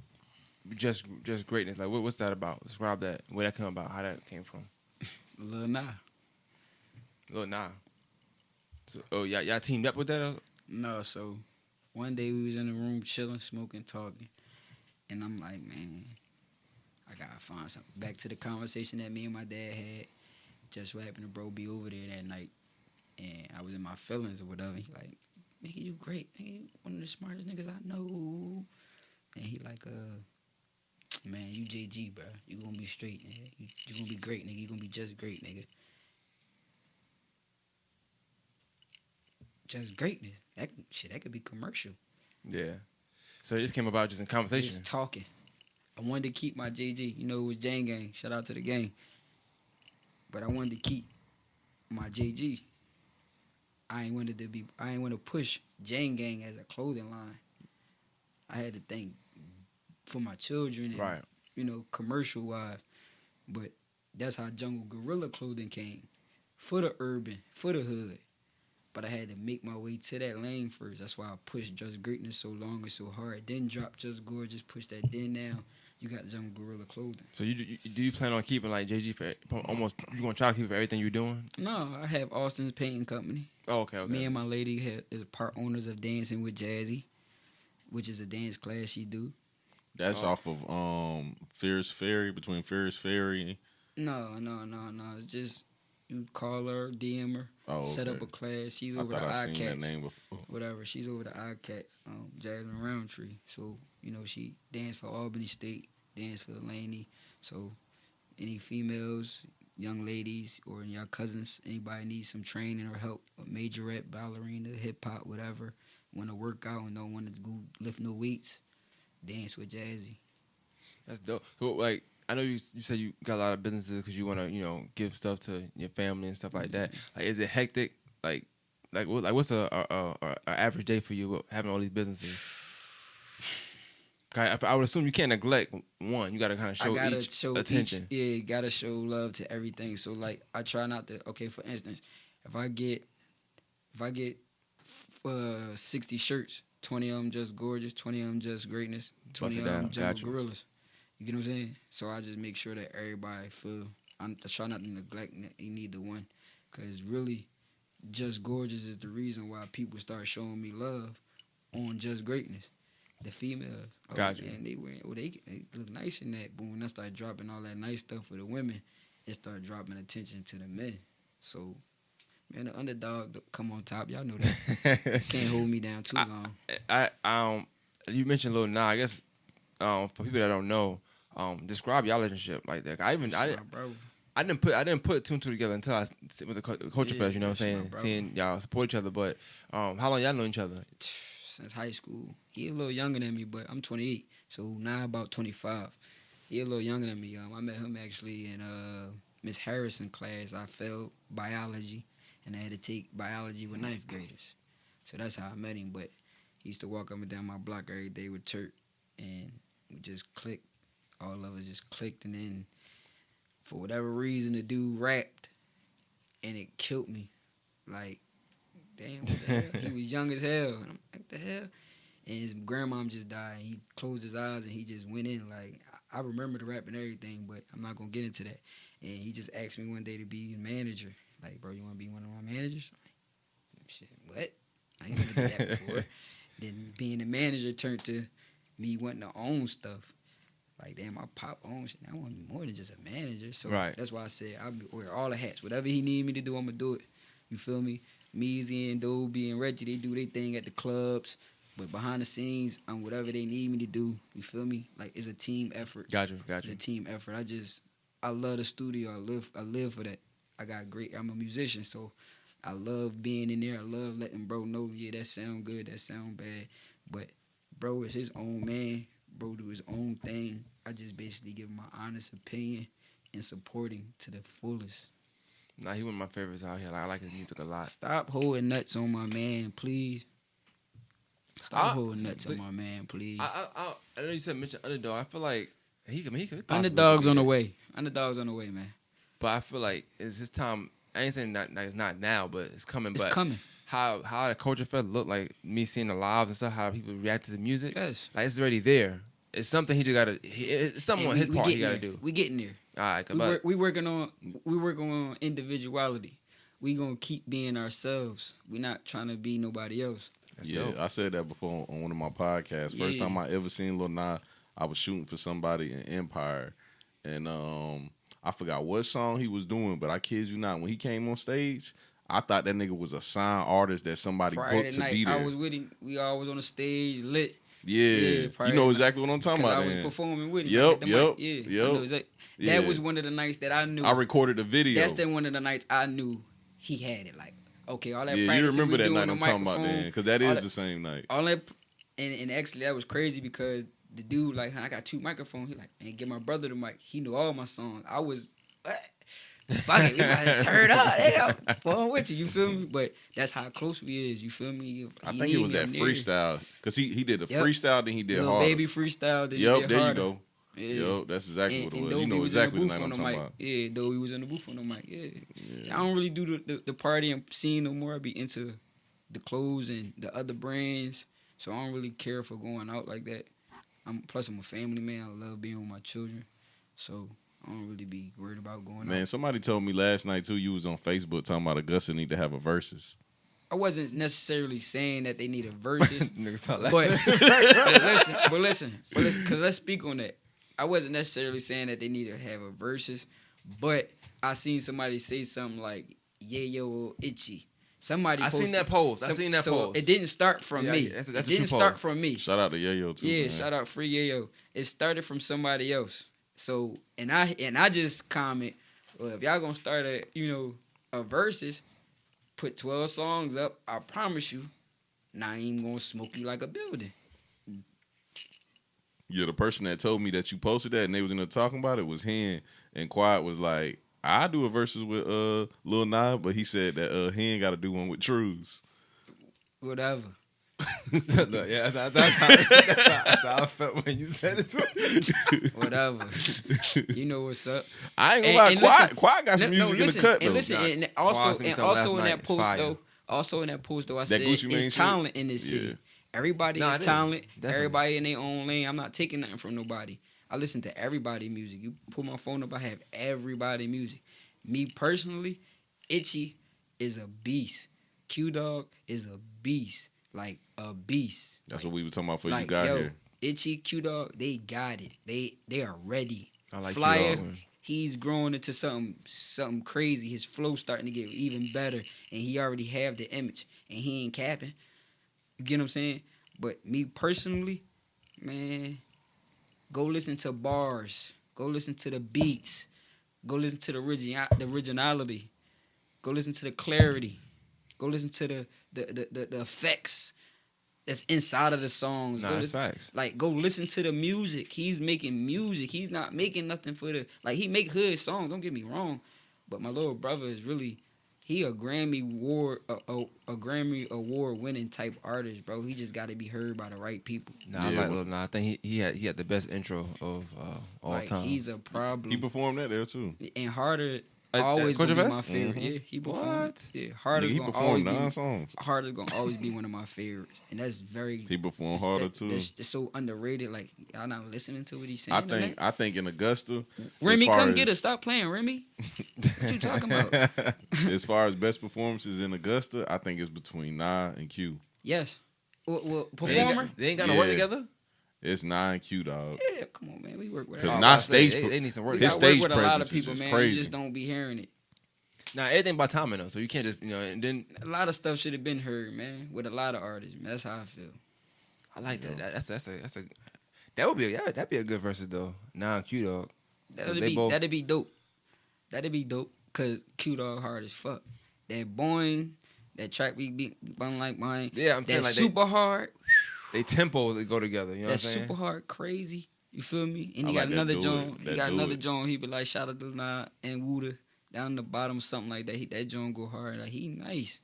just greatness. Like, what's that about? Describe that. Where that came about? How that came from? Lil Nah. Lil Nah. So, y'all teamed up with that? No, so one day we was in the room chilling, smoking, talking. And I'm like, man, I got to find something. Back to the conversation that me and my dad had. Just so happened to bro be over there that night. And I was in my feelings or whatever. He like, nigga, you great. Nigga, you one of the smartest niggas I know. And he like, man, you JG, bro. You gonna be straight, nigga. You gonna be great, nigga. You gonna be just great, nigga. Just greatness. That could be commercial. Yeah. So it just came about just in conversation. Just talking. I wanted to keep my JG. You know, it was Jane Gang. Shout out to the gang. But I wanted to keep my JG. I ain't want to push Jane Gang as a clothing line. I had to think for my children and, right. You know, commercial wise. But that's how Jungle Gorilla clothing came. For the urban, for the hood. But I had to make my way to that lane first. That's why I pushed Just Greatness so long and so hard. Then drop Just Gorgeous, push that. Then now you got Jungle Gorilla clothing. So do you plan on keeping like JG for almost? You gonna try to keep it for everything you're doing? No, I have Austin's Painting Company. Oh, okay. Me and my lady is part owners of Dancing with Jazzy, which is a dance class she do. That's off of Fierce Ferry, between Fierce Ferry. No. It's just you call her, DM her, set up a class. She's over the iCats. Whatever. She's over the iCats. Jasmine Roundtree. So, you know, she danced for Albany State, danced for Laney. So, any females, young ladies, or your cousins, anybody needs some training or help, a majorette, ballerina, hip hop, whatever, want to work out and don't want to go lift no weights, dance with Jazzy. That's dope. So, like, I know you said you got a lot of businesses because you want to, you know, give stuff to your family and stuff like that. Like, is it hectic? Like what's a average day for you having all these businesses? I would assume you can't neglect one. You got to kind of show attention. You got to show love to everything. So, like, I try not to. Okay, for instance, if I get 60 shirts, 20 of them Just Gorgeous, 20 of them Just Greatness, 20 of them Jungle Gorillas. You get what I'm saying? So I just make sure that everybody feel. I try not to neglect neither one, because really, Just Gorgeous is the reason why people start showing me love on Just Greatness. The females. Gotcha. And they look nice in that. But when I start dropping all that nice stuff for the women, it start dropping attention to the men. So, man, the underdog come on top. Y'all know that. Can't hold me down too long. You mentioned Lil Nah. I guess for people that don't know, describe y'all relationship like that. I didn't put two and two together until I was a Culture Fest. You know what I'm saying? Seeing y'all support each other. But how long y'all know each other? Since high school. He a little younger than me, but I'm 28, so now about 25. He a little younger than me. I met him actually in Miss Harrison class. I failed biology, and I had to take biology with ninth graders. So that's how I met him. But he used to walk up and down my block every day with Turk, and we just clicked. All of us just clicked, and then for whatever reason, the dude rapped, and it killed me. Like, damn, what the hell? He was young as hell. And I'm like, the hell? And his grandmom just died. He closed his eyes, and he just went in. Like, I remember the rap and everything, but I'm not going to get into that. And he just asked me one day to be a manager. Like, bro, you want to be one of my managers? I'm like, shit, what? I ain't never did that before. Then being a manager turned to me wanting to own stuff. Like, damn, my pop owns shit. I want to be more than just a manager. So that's why I said I wear all the hats. Whatever he need me to do, I'm going to do it. You feel me? Meezy and Dobie and Reggie, they do their thing at the clubs. But behind the scenes, I'm whatever they need me to do. You feel me? Like, it's a team effort. Gotcha. It's a team effort. I love the studio. I live for that. I'm a musician, so I love being in there. I love letting bro know, yeah, that sound good, that sound bad. But bro is his own man. Bro do his own thing. I just basically give my honest opinion and support him to the fullest. Nah, he one of my favorites out here. Like, I like his music a lot. Stop holding nuts on my man, please. Stop holding nuts on my man, please. I know you said mention Underdog. I feel like he could. Underdog's on the way. Underdog's on the way, man. But I feel like it's his time. I ain't saying that it's not now, but it's coming. It's coming. How the culture felt look like me seeing the lives and stuff. How people react to the music. Yes. Like, it's already there. It's something he just gotta. It's something on his part he gotta do. We getting there. All right, we working on individuality. We gonna keep being ourselves. We not trying to be nobody else. That's yeah, dope. I said that before on one of my podcasts. First time I ever seen Lil Nas, I was shooting for somebody in Empire, and I forgot what song he was doing, but I kid you not, when he came on stage, I thought that nigga was a signed artist that somebody booked to be there. I was with him. We all was on the stage lit. Yeah, you know exactly what I'm talking about. I was performing with him. Yep. That was one of the nights that I knew. I recorded the video. That's one of the nights I knew he had it. Like, okay, all that practice. Yeah, you remember that night I'm talking about, then? Because that is the same night. All that, and actually that was crazy because the dude, like, I got 2 microphones. He like, man, get my brother the mic. He knew all my songs. I was, fuck it, we about to turn up. Hey, I'm going with you. You feel me? But that's how close we is. You feel me? I think it was that freestyle because he did a freestyle, then he did Little Harder. Baby freestyle, then he did there Harder. you go. Yeah. Yep, that's exactly what it was. You know exactly the night I'm talking about. Yeah, Dobie was in the booth on the mic. Yeah. I don't really do the party and scene no more. I be into the clothes and the other brands, so I don't really care for going out like that. Plus, I'm a family man. I love being with my children, so I don't really be worried about going out. Man, somebody told me last night, too, you was on Facebook talking about Augusta need to have a versus. I wasn't necessarily saying that they need a versus, Niggas but listen, because let's speak on that. I wasn't necessarily saying that they need to have a versus, but I seen somebody say something like, yeah, yo, itchy. Somebody posted. seen that post. So it didn't start from me. That's it didn't start from me. Shout out to Yayo, too. Yeah, man. shout out Free Yayo. It started from somebody else. So, and I just comment, well, if y'all gonna start a versus, put 12 songs up, I promise you, Naeem gonna smoke you like a building. Yeah, the person that told me that you posted that and they was in there talking about it was Hen, and Quiet was like, I do a versus with Lil Nas, but he said that Hen got to do one with Trues. Whatever. Yeah, that's how I felt when you said it to me. Whatever. You know what's up. I ain't gonna lie, Quiet got some music in the cut, though. And listen, and also in that post, though, I said it's talent in this city. Everybody is talent. Everybody in their own lane. I'm not taking nothing from nobody. I listen to everybody's music. You pull my phone up, I have everybody's music. Me personally, Itchy is a beast. Q-Dog is a beast. Like a beast. That's what we were talking about before you got here. Itchy, Q-Dog, they got it. They are ready. I like Flyer, Q-Dog. he's growing into something crazy. His flow starting to get even better, and he already have the image, and he ain't capping. You get what I'm saying? But me personally, man, go listen to bars. Go listen to the beats. Go listen to the originality. Go listen to the clarity. Go listen to the effects that's inside of the songs. Nah, that's facts. Like, go listen to the music. He's making music. He's not making nothing for he make hood songs. Don't get me wrong. But my little brother is really, he a Grammy award winning type artist, bro. He just got to be heard by the right people. Nah, I like Lil Nas. I think he had the best intro of all Like, time. he's a problem. He performed that there too. And Harder always gonna be my favorite. Mm-hmm. Yeah, he performed. What? Yeah, Harder's He gonna performed always 9 be. songs. Harder's gonna always be one of my favorites, and that's very. He performed it's- harder that- too. That's so underrated. Like, y'all not listening to what he's saying. I think in Augusta, Remy, as far come as- get us. Stop playing, Remy. What you talking about? As far as best performances in Augusta, I think it's between Nah and Q. Yes. Well, They ain't performer. got- They ain't got to work Yeah. together. It's Nah and Q, dog. Yeah, come on, man. We work with. Because We Nah I say, stage, they need some work. his gotta work stage with a lot of presence is people, just man. crazy. You just don't be hearing it. Nah, everything by timing though. So you can't just and then A lot of stuff should have been heard, man. With a lot of artists, man. That's how I feel. I like that. That's a that would be that'd be a good versus though. Nah, and Q dog. That'd They be both- that'd be dope. That'd be dope. Cause Q Dog hard as fuck. That boing, that track we beat like mine. Yeah, I'm saying That like super hard. they tempos that go together. You know what I'm That saying? super hard crazy. You feel me? And I you like got that another Do It. John. That You got Do another It. John. He be like shout out to Nah and Wooda down the bottom, something like that. That John go hard. Like, he nice,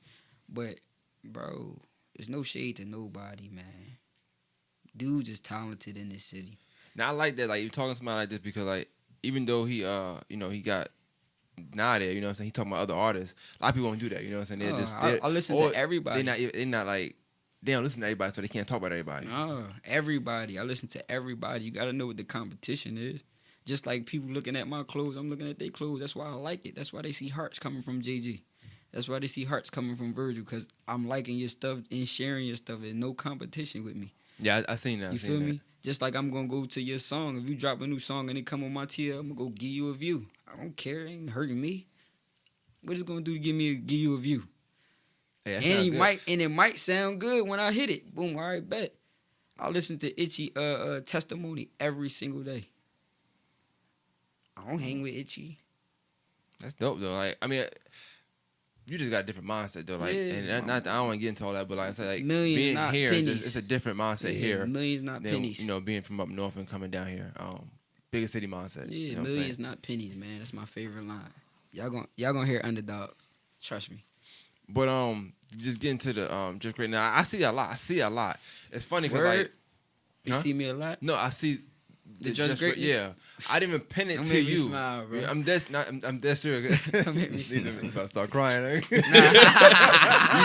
but bro, there's no shade to nobody, man. Dude's just talented in this city. Now I like that. Like you talking to somebody like this because like even though he he got Nah there. You know what I'm saying? He talking about other artists. A lot of people don't do that. You know what I'm saying? I listen or to everybody. They're not like they don't listen to everybody, so they can't talk about everybody. Everybody. I listen to everybody. You got to know what the competition is. Just like people looking at my clothes, I'm looking at their clothes. That's why I like it. That's why they see hearts coming from JG. That's why they see hearts coming from Vergil, because I'm liking your stuff and sharing your stuff. There's no competition with me. Yeah, I seen that. You feel me? Just like I'm going to go to your song. If you drop a new song and it come on my tier, I'm going to go give you a view. I don't care. It ain't hurting me. What is it going to do to give you a view? Hey, And it might sound good when I hit it. Boom, all right, bet. I listen to Itchy testimony every single day. I don't hang with Itchy. That's dope though. Like I mean, you just got a different mindset though. Like, Yeah. and I don't want to get into all that, but like I said, like Millions, being not here, pennies. it's a different mindset here. Millions, not than, pennies. being from up north and coming down here. Bigger city mindset. Yeah, you know what I'm millions, saying? not pennies, man. That's my favorite line. Y'all gonna hear underdogs. Trust me. But just getting to the just great now. I see a lot. It's funny because Word? like You Huh? see me a lot? no, I see The Just Greatness? Yeah, I didn't even pin it Don't to make me you. smile, bro. I'm dead serious. Don't make me smile. If I start crying, You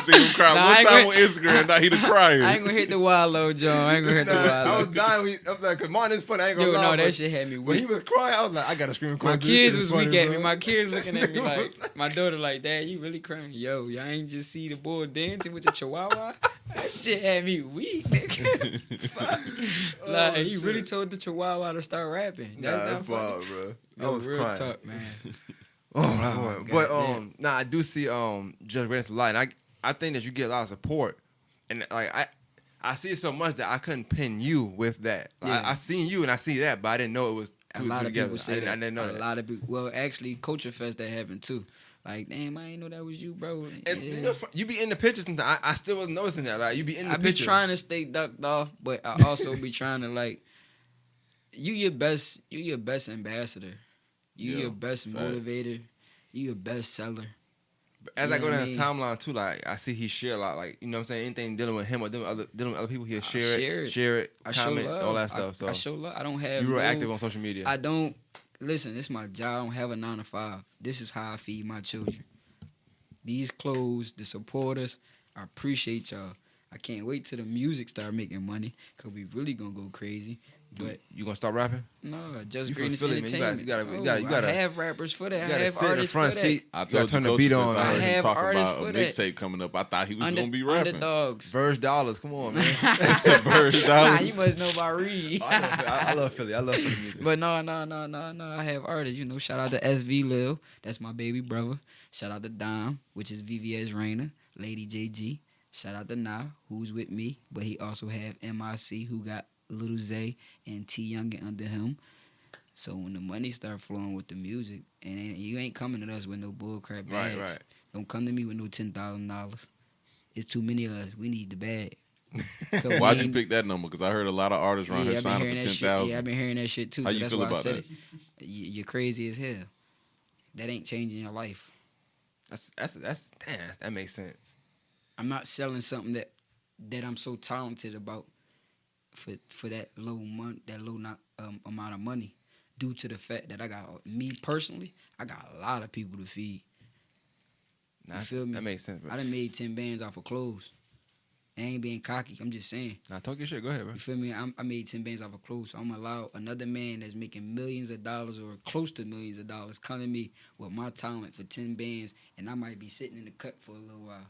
see him cry Nah, I one ain't time gonna- on Instagram. Now he the crier. I ain't gonna hit the wild low, John. I ain't gonna hit the wild I was low. dying. I was like, cause mine is funny. I ain't gonna Yo, lie. no, but that shit had me when he weak. was crying, I was like, I gotta scream. My This kids shit was is funny, weak at bro. me. My kids looking at me Nigga was like, my daughter like, Dad, you really crying? Yo, y'all ain't just see the boy dancing with the chihuahua? That shit had me weak, nigga. Like, he shit. really told the chihuahua to start rapping. Nah, That's that's not funny. wild, bro. I Yo, was real crying. talk, man. Oh, my boy. But goddamn. nah, I do see Just Greatness a lot, and I think that you get a lot of support, and like I see it so much that I couldn't pin you with that. Like, Yeah. I seen you and I see that, but I didn't know it was A two lot of together. people say that. I didn't know a that. lot of people. Well, actually, Culture Fest that happened too. Like, damn, I didn't know that was you, bro. And Yeah. you know, you be in the pictures, and I still wasn't noticing that. Like you be in the I be picture. trying to stay ducked off, but I also be trying to like. You your best ambassador. You Yeah, your best facts. motivator. You your best seller. As You I know go what down I his mean? timeline too, like I see he share a lot. Like you know what I'm saying, anything dealing with him or dealing with other people, he'll share it, I comment, show love. all that stuff. So I show love. I don't have. you were no- active on social media. I don't listen. This is my job. I don't have a 9 to 5. This is how I feed my children. These clothes, the supporters, I appreciate y'all. I can't wait till the music start making money, cause we really gonna go crazy. But you gonna start rapping? no, just You from greatness Philly, man. You entertainment. gotta- I have rappers for that. You I gotta have sit in the artists front for that. seat. I You gotta told turn you, the beat on. I heard I him have talk artists about a for that. mixtape coming up. I thought he was gonna be rapping. Underdogs. $. Come on, man. Verge Nah, dollars. you must know about Reed. I love Philly. I love Philly music. But no. I have artists. You know, shout out to SV Lil. That's my baby brother. Shout out to Dom, which is VVS Rainer. Lady JG. Shout out to Nah, who's with me. But he also have MIC, who got Little Zay and T Youngin under him. So when the money start flowing with the music, and you ain't coming to us with no bullcrap bags. Right. Don't come to me with no $10,000. It's too many of us. We need the bag. Why'd you pick that number? Because I heard a lot of artists around here I've been signing hearing for that shit. Yeah, 10,000. I've been hearing that shit too. How So you that's feel why I about said that? it. You're crazy as hell. That ain't changing your life. That makes sense. I'm not selling something that I'm so talented about for that amount of money, due to the fact that I got me personally, I got a lot of people to feed. You feel me? That makes sense, bro. I done made 10 bands off of clothes. I ain't being cocky. I'm just saying. Nah, talk your shit. Go ahead, bro. You feel me? I made 10 bands off of clothes, so I'm allow another man that's making millions of dollars or close to millions of dollars come to me with my talent for 10 bands, and I might be sitting in the cut for a little while.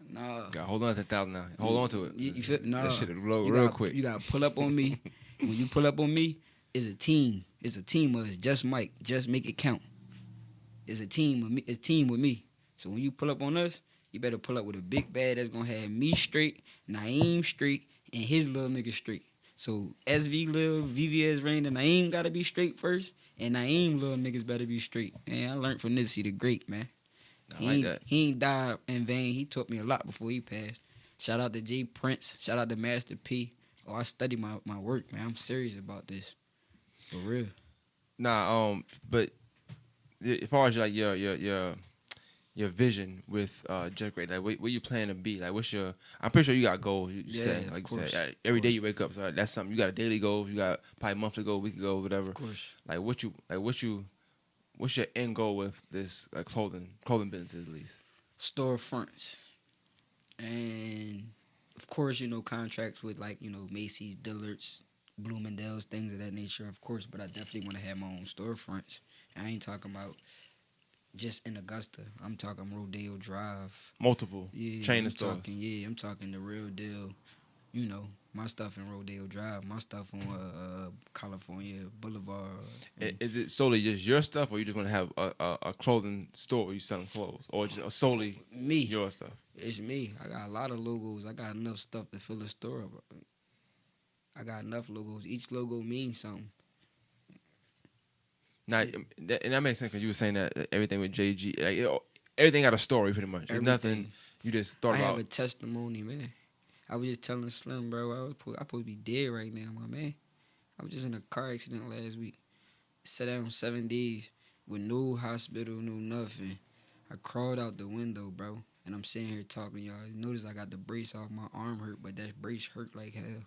Nah. God, hold on to $1,000 now. Hold on to it. You feel? Nah. That shit will real quick. You gotta pull up on me. When you pull up on me, it's a team. It's a team of us. Just Mike. Just make it count. It's a team with me. It's a team with me. So when you pull up on us, you better pull up with a big bag that's gonna have me straight, Naeem straight, and his little nigga straight. So SV Lil, VVS Rain, and Naeem gotta be straight first, and Naeem little niggas better be straight. And I learned from Nipsey the Great, man. He ain't died in vain. He taught me a lot before he passed. Shout out to J Prince. Shout out to Master P. Oh, I study my work, man. I'm serious about this. For real. Nah, but as far as like your vision with Jet Great, like where you plan to be? Like what's your? I'm pretty sure you got goals. You said, like you said, every day you wake up. So that's something you got a daily goals. You got probably monthly goal, weekly goal, whatever. Of course. What's your end goal with this clothing business at least? Storefronts, and of course, contracts with Macy's, Dillard's, Bloomingdale's, things of that nature, of course. But I definitely want to have my own storefronts. I ain't talking about just in Augusta. I'm talking Rodeo Drive. Multiple chain of stores. I'm talking the real deal. My stuff in Rodeo Drive, my stuff on California Boulevard. Is it solely just your stuff, or you just gonna have a clothing store where you selling clothes, or just solely me? Your stuff. It's me. I got a lot of logos. I got enough stuff to fill a store up. I got enough logos. Each logo means something. Now, and that makes sense because you were saying that everything with JG, like everything got a story pretty much. There's nothing you just thought about. I have a testimony, man. I was just telling Slim, bro, I supposed to be dead right now, my man. I was just in a car accident last week. Sat down 7 days with no hospital, no nothing. I crawled out the window, bro, and I'm sitting here talking to y'all. Notice I got the brace off. My arm hurt, but that brace hurt like hell.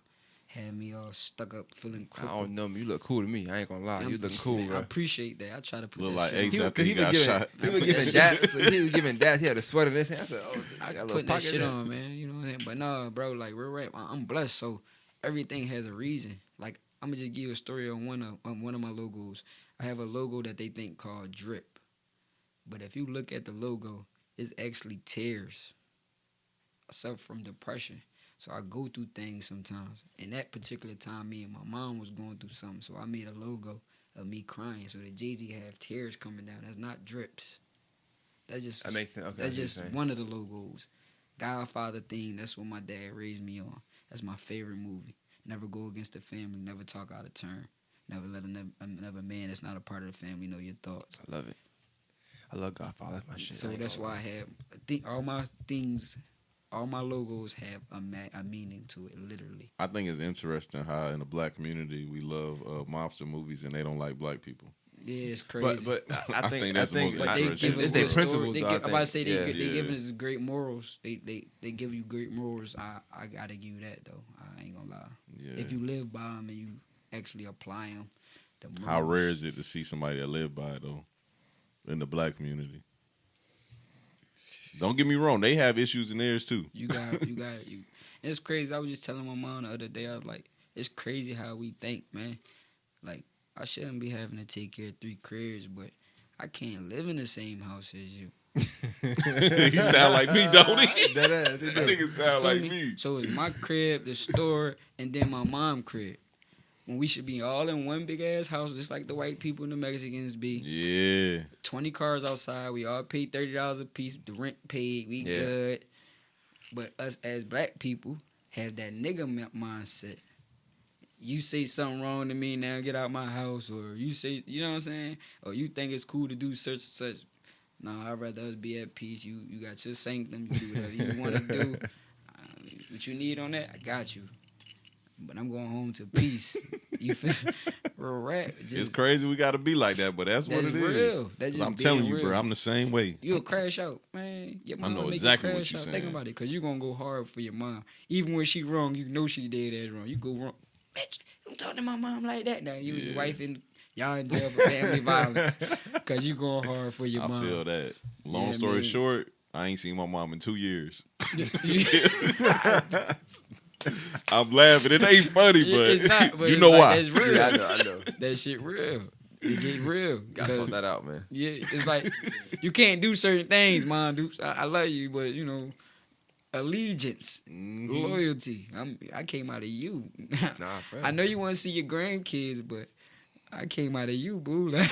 Had me all stuck up, feeling crippled. I don't know, you look cool to me. I ain't gonna lie. You looking cool, bro. I appreciate that. I try to put look that like shit Ace after he got shot. He was giving daps. So he was giving daps. He had a sweater in his hand. I said, I got a little putting pocket that shit there. on, man. You know what I'm saying? But nah, bro, like real rap, I'm blessed. So everything has a reason. Like I'm gonna just give you a story on one of my logos. I have a logo that they think called Drip, but if you look at the logo, it's actually tears. I suffer from depression. So I go through things sometimes. In that particular time, me and my mom was going through something. So I made a logo of me crying. So the Jay-Z have tears coming down. That's not drips. That makes sense. Okay, that's just one of the logos. Godfather theme. That's what my dad raised me on. That's my favorite movie. Never go against the family. Never talk out of turn. Never let another man that's not a part of the family know your thoughts. I love it. I love Godfather. That's my shit. So that's why I have all my things. All my logos have a meaning to it, literally. I think it's interesting how in the black community we love mobster movies and they don't like black people. Yeah, it's crazy. But I think that's the most interesting. It's their principles. I'm about to say they Yeah. give us great morals. They give you great morals. I gotta give you that though. I ain't gonna lie. Yeah. If you live by them and you actually apply them, how rare is it to see somebody that live by it though in the black community? Don't get me wrong, they have issues in theirs too. You got. And it's crazy. I was just telling my mom the other day. I was like, it's crazy how we think, man. Like I shouldn't be having to take care of 3 careers, but I can't live in the same house as you. He sound like me, don't he? That nigga sound like me. So it's my crib, the store, and then my mom crib. When we should be all in one big ass house, just like the white people and the Mexicans be. Yeah. 20 cars outside. We all pay $30 a piece. The rent paid. We good. But us as black people have that nigga mindset. You say something wrong to me now, get out my house. Or you say, you know what I'm saying? Or you think it's cool to do such and such. No, I'd rather us be at peace. You got your sanctum. You do whatever you want to do. What you need on that, I got you. but I'm going home to peace. You feel? Real rap. It's crazy we got to be like that, but that's what it real. is. That's just I'm telling you, real. bro, I'm the same way. You'll crash out, man. Your mom I know make exactly you what crash you're out. saying. Think about it, because you're going to go hard for your mom. Even when she wrong, you know she did that wrong. You go wrong. Bitch, don't talk to my mom like that. Now you and your wife and y'all in jail for family violence because you going hard for your mom. I feel that. Long story short, I ain't seen my mom in 2 years. I'm laughing. It ain't funny, but, it's not, but you know why. It's real. Yeah, I know. That shit real. It get real. Gotta sort that out, man. Yeah, it's like you can't do certain things, Mom. I love you, but you know, allegiance, loyalty. I came out of you. Nah, fair. I know you want to see your grandkids, but I came out of you, boo. Like,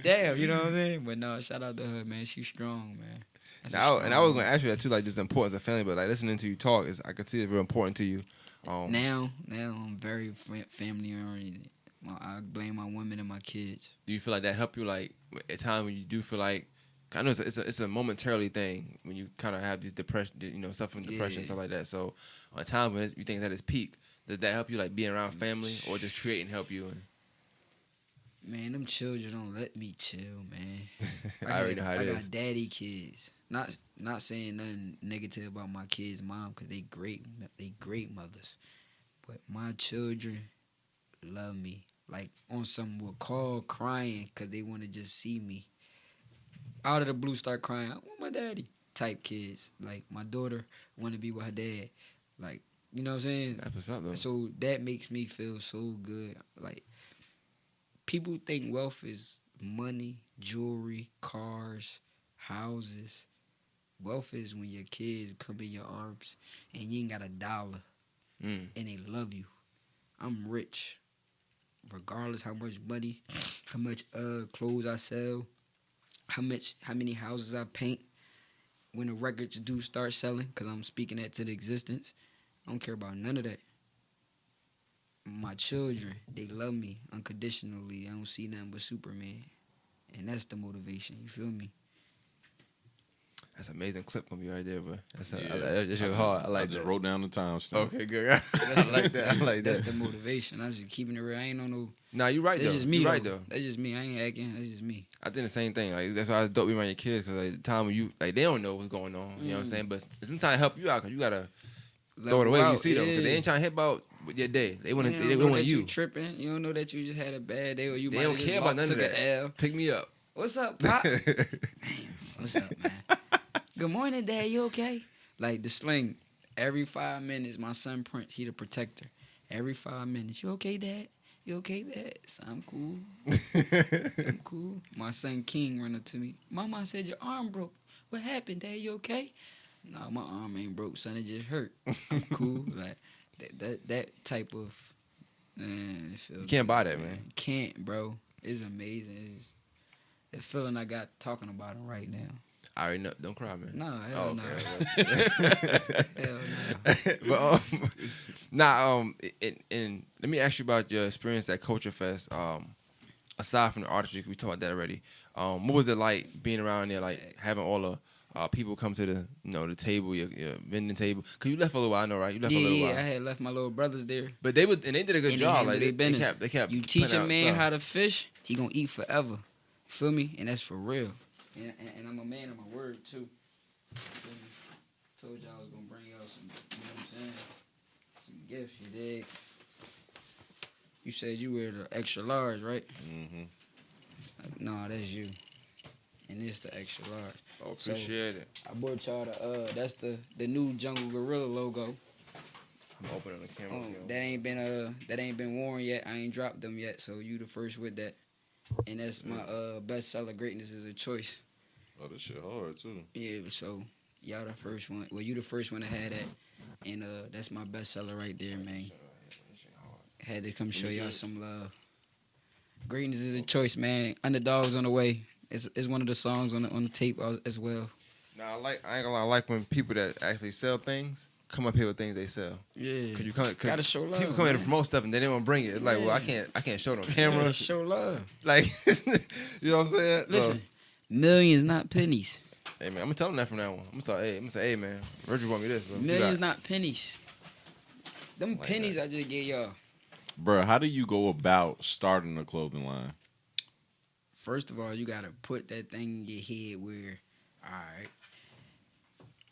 damn, you know what I'm saying? But no, shout out to her, man. She's strong, man. Now, and I was gonna ask you that too, like just the importance of family, but like listening to you talk is, I can see it's real important to you. Now I'm very family oriented. I blame my women and my kids. Do you feel like that help you, like at times when you do feel like, I know it's a momentarily thing when you kind of have these depression, suffering depression and stuff like that. So on times when you think that it's peak, does that help you, like being around family or just creating help you? Man, them children don't let me chill, man. I already know how it is. I got daddy kids. Not saying nothing negative about my kids' mom, because they great mothers. But my children love me. Like on some will call crying because they want to just see me. Out of the blue start crying, I want my daddy type kids. Like my daughter want to be with her dad. Like, you know what I'm saying? That's what's up, though. So that makes me feel so good. Like, people think wealth is money, jewelry, cars, houses. Wealth is when your kids come in your arms and you ain't got $1 and they love you. I'm rich. Regardless how much money, how much clothes I sell, how many houses I paint, when the records do start selling, because I'm speaking that to the existence, I don't care about none of that. My children, they love me unconditionally. I don't see nothing but Superman. And that's the motivation, you feel me? That's an amazing clip gonna be right there, bro. That's Yeah. hard. I like I just that. wrote down the timestamp. Okay, good. I like that. I like That's that. the motivation. I'm just keeping it real. I ain't on no. Nah, you right That's though. just me. You right though. though. That's just me. I ain't acting. That's just me. I think the same thing. Like that's why it's dope being around your kids, because like the time when you like they don't know what's going on. You know what I'm saying? But sometimes help you out, because you gotta throw it away when you see them, because they ain't trying to hit about your day. They want They want you. You tripping. You don't know that you just had a bad day, or you They might don't have care just about none of took that. a L. Pick me up. What's up, Pop? Damn. What's up, man? Good morning, Dad. You okay? Like the slang. Every 5 minutes, my son Prince, he the protector. Every 5 minutes, you okay, Dad? You okay, Dad? So I'm cool. I'm cool. My son King run up to me. Mama said your arm broke. What happened, Dad? You okay? No, my arm ain't broke, son. It just hurt. I'm cool. Like that type of. Man, it feels You can't buy that, good, man. Can't, bro. It's amazing. It's the feeling I got talking about him right now. I already know. Don't cry, man. No, hell no. Hell But and let me ask you about your experience at Culture Fest. Aside from the artistry, we talked about that already. What was it like being around there, like having all the people come to the the table, your vending table? Cause you left for a little while, I know, right? You left for a little while. I had left my little brothers there. But they did a good And job. they Like handled their business. they kept You putting teach a out man stuff. how to fish, he gonna eat forever. You feel me? And that's for real. And I'm a man of my word too. Feel me? Told y'all I was gonna bring y'all some, you know what I'm saying? Some gifts, you dig? You said you were the extra large, right? Mm-hmm. No, that's you. And it's the extra large. Oh, appreciate it. I bought y'all that's the new Jungle Gorilla logo. I'm opening the camera. That ain't been worn yet. I ain't dropped them yet, so you the first with that. And that's my bestseller. Greatness is a choice. Oh, this shit hard too. Yeah, so y'all the first one. Well, you the first one to have that, and that's my bestseller right there, man. Had to come show y'all some love. Greatness is a choice, man. Underdogs on the way. It's one of the songs on the tape as well. Now I ain't gonna lie, I like when people that actually sell things come up here with things they sell. Yeah, Cause you gotta show love. People come here to man. promote stuff and they didn't want to bring it. It's like, well, I can't show it on camera. Gotta show love. Like, you know what I'm saying? Listen, millions, not pennies. Hey man, I'm gonna tell them that from now on. I'm gonna say, hey man, Vergil brought me this, bro. Millions, not pennies. Them Like pennies that. I just gave y'all. Bruh, how do you go about starting a clothing line? First of all, you gotta put that thing in your head where, all right,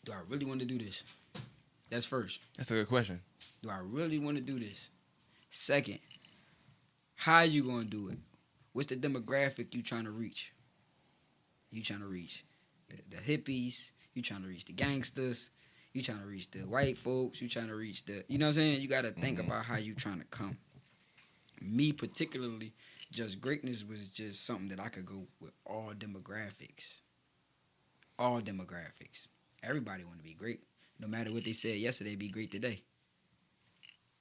do I really want to do this? That's first. That's a good question. Do I really want to do this? Second, how you gonna do it? What's the demographic you trying to reach? You trying to reach the hippies? You trying to reach the gangsters? You trying to reach the white folks? You trying to reach the, you know what I'm saying? You got to think about how you trying to come. Me particularly, just greatness was just something that I could go with all demographics. All demographics. Everybody want to be great. No matter what they said yesterday, be great today.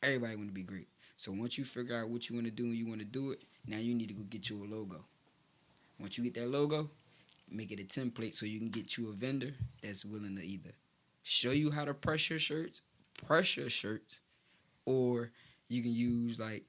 Everybody want to be great. So once you figure out what you want to do and you want to do it, now you need to go get you a logo. Once you get that logo, make it a template so you can get you a vendor that's willing to either show you how to press your shirts, or you can use like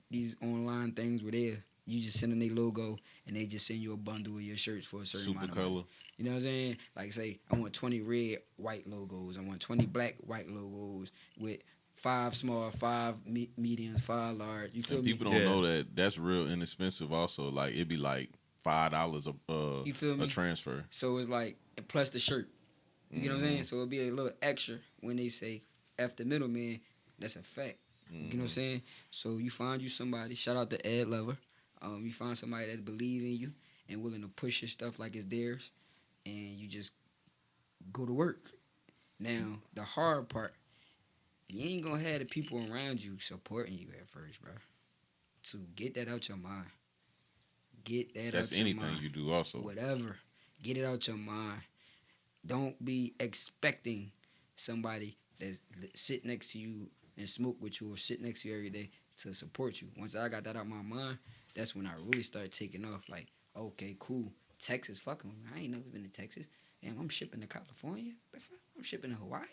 these online things where you just send them their logo and they just send you a bundle of your shirts for a certain Super amount of money. color. You know what I'm saying? Like say, I want 20 red, white logos. I want 20 black, white logos with 5 small, 5 mediums, 5 large. You feel And me? people don't know that that's real inexpensive also. Like, it'd be like $5 You feel me? a transfer. So it's like, plus the shirt. You know what I'm saying? So it'll be a little extra when they say, F the middleman, that's a fact. You know what I'm saying? So you find you somebody, shout out to Ed Lover. You find somebody that believe in you and willing to push your stuff like it's theirs, and you just go to work. Now, the hard part, you ain't gonna have the people around you supporting you at first, bro. So get that out your mind. Get that That's out your anything mind. you do also. Whatever. Get it out your mind. Don't be expecting somebody that's sit next to you and smoke with you or sit next to you every day to support you. Once I got that out my mind, that's when I really started taking off. Like, okay, cool. Texas fucking with me. I ain't never been to Texas. Damn, I'm shipping to California. I'm shipping to Hawaii.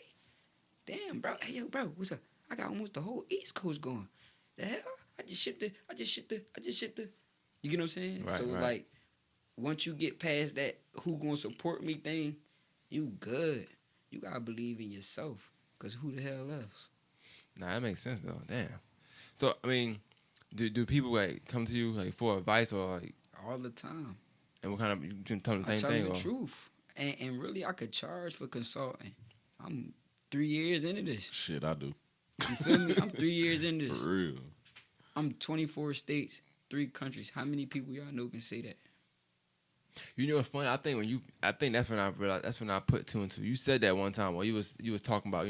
Damn, bro. Hey, yo, bro, what's up? I got almost the whole East Coast going. The hell? I just shipped it. You get what I'm saying? Right, So, right. like, once you get past that who gonna support me thing, you good. You gotta believe in yourself. Because who the hell else? Nah, that makes sense though. Damn. So I mean, do people like come to you like for advice or like, All the time. and what kind of you can tell them the I same tell thing? you the Or? truth. And really, I could charge for consulting. I'm 3 years into this. Shit, I do. You feel me? I'm 3 years into this. For real. I'm 24 states, 3 countries. How many people y'all know can say that? You know what's funny? I think that's when I realized. That's when I put 2 and 2. You said that one time while you was talking about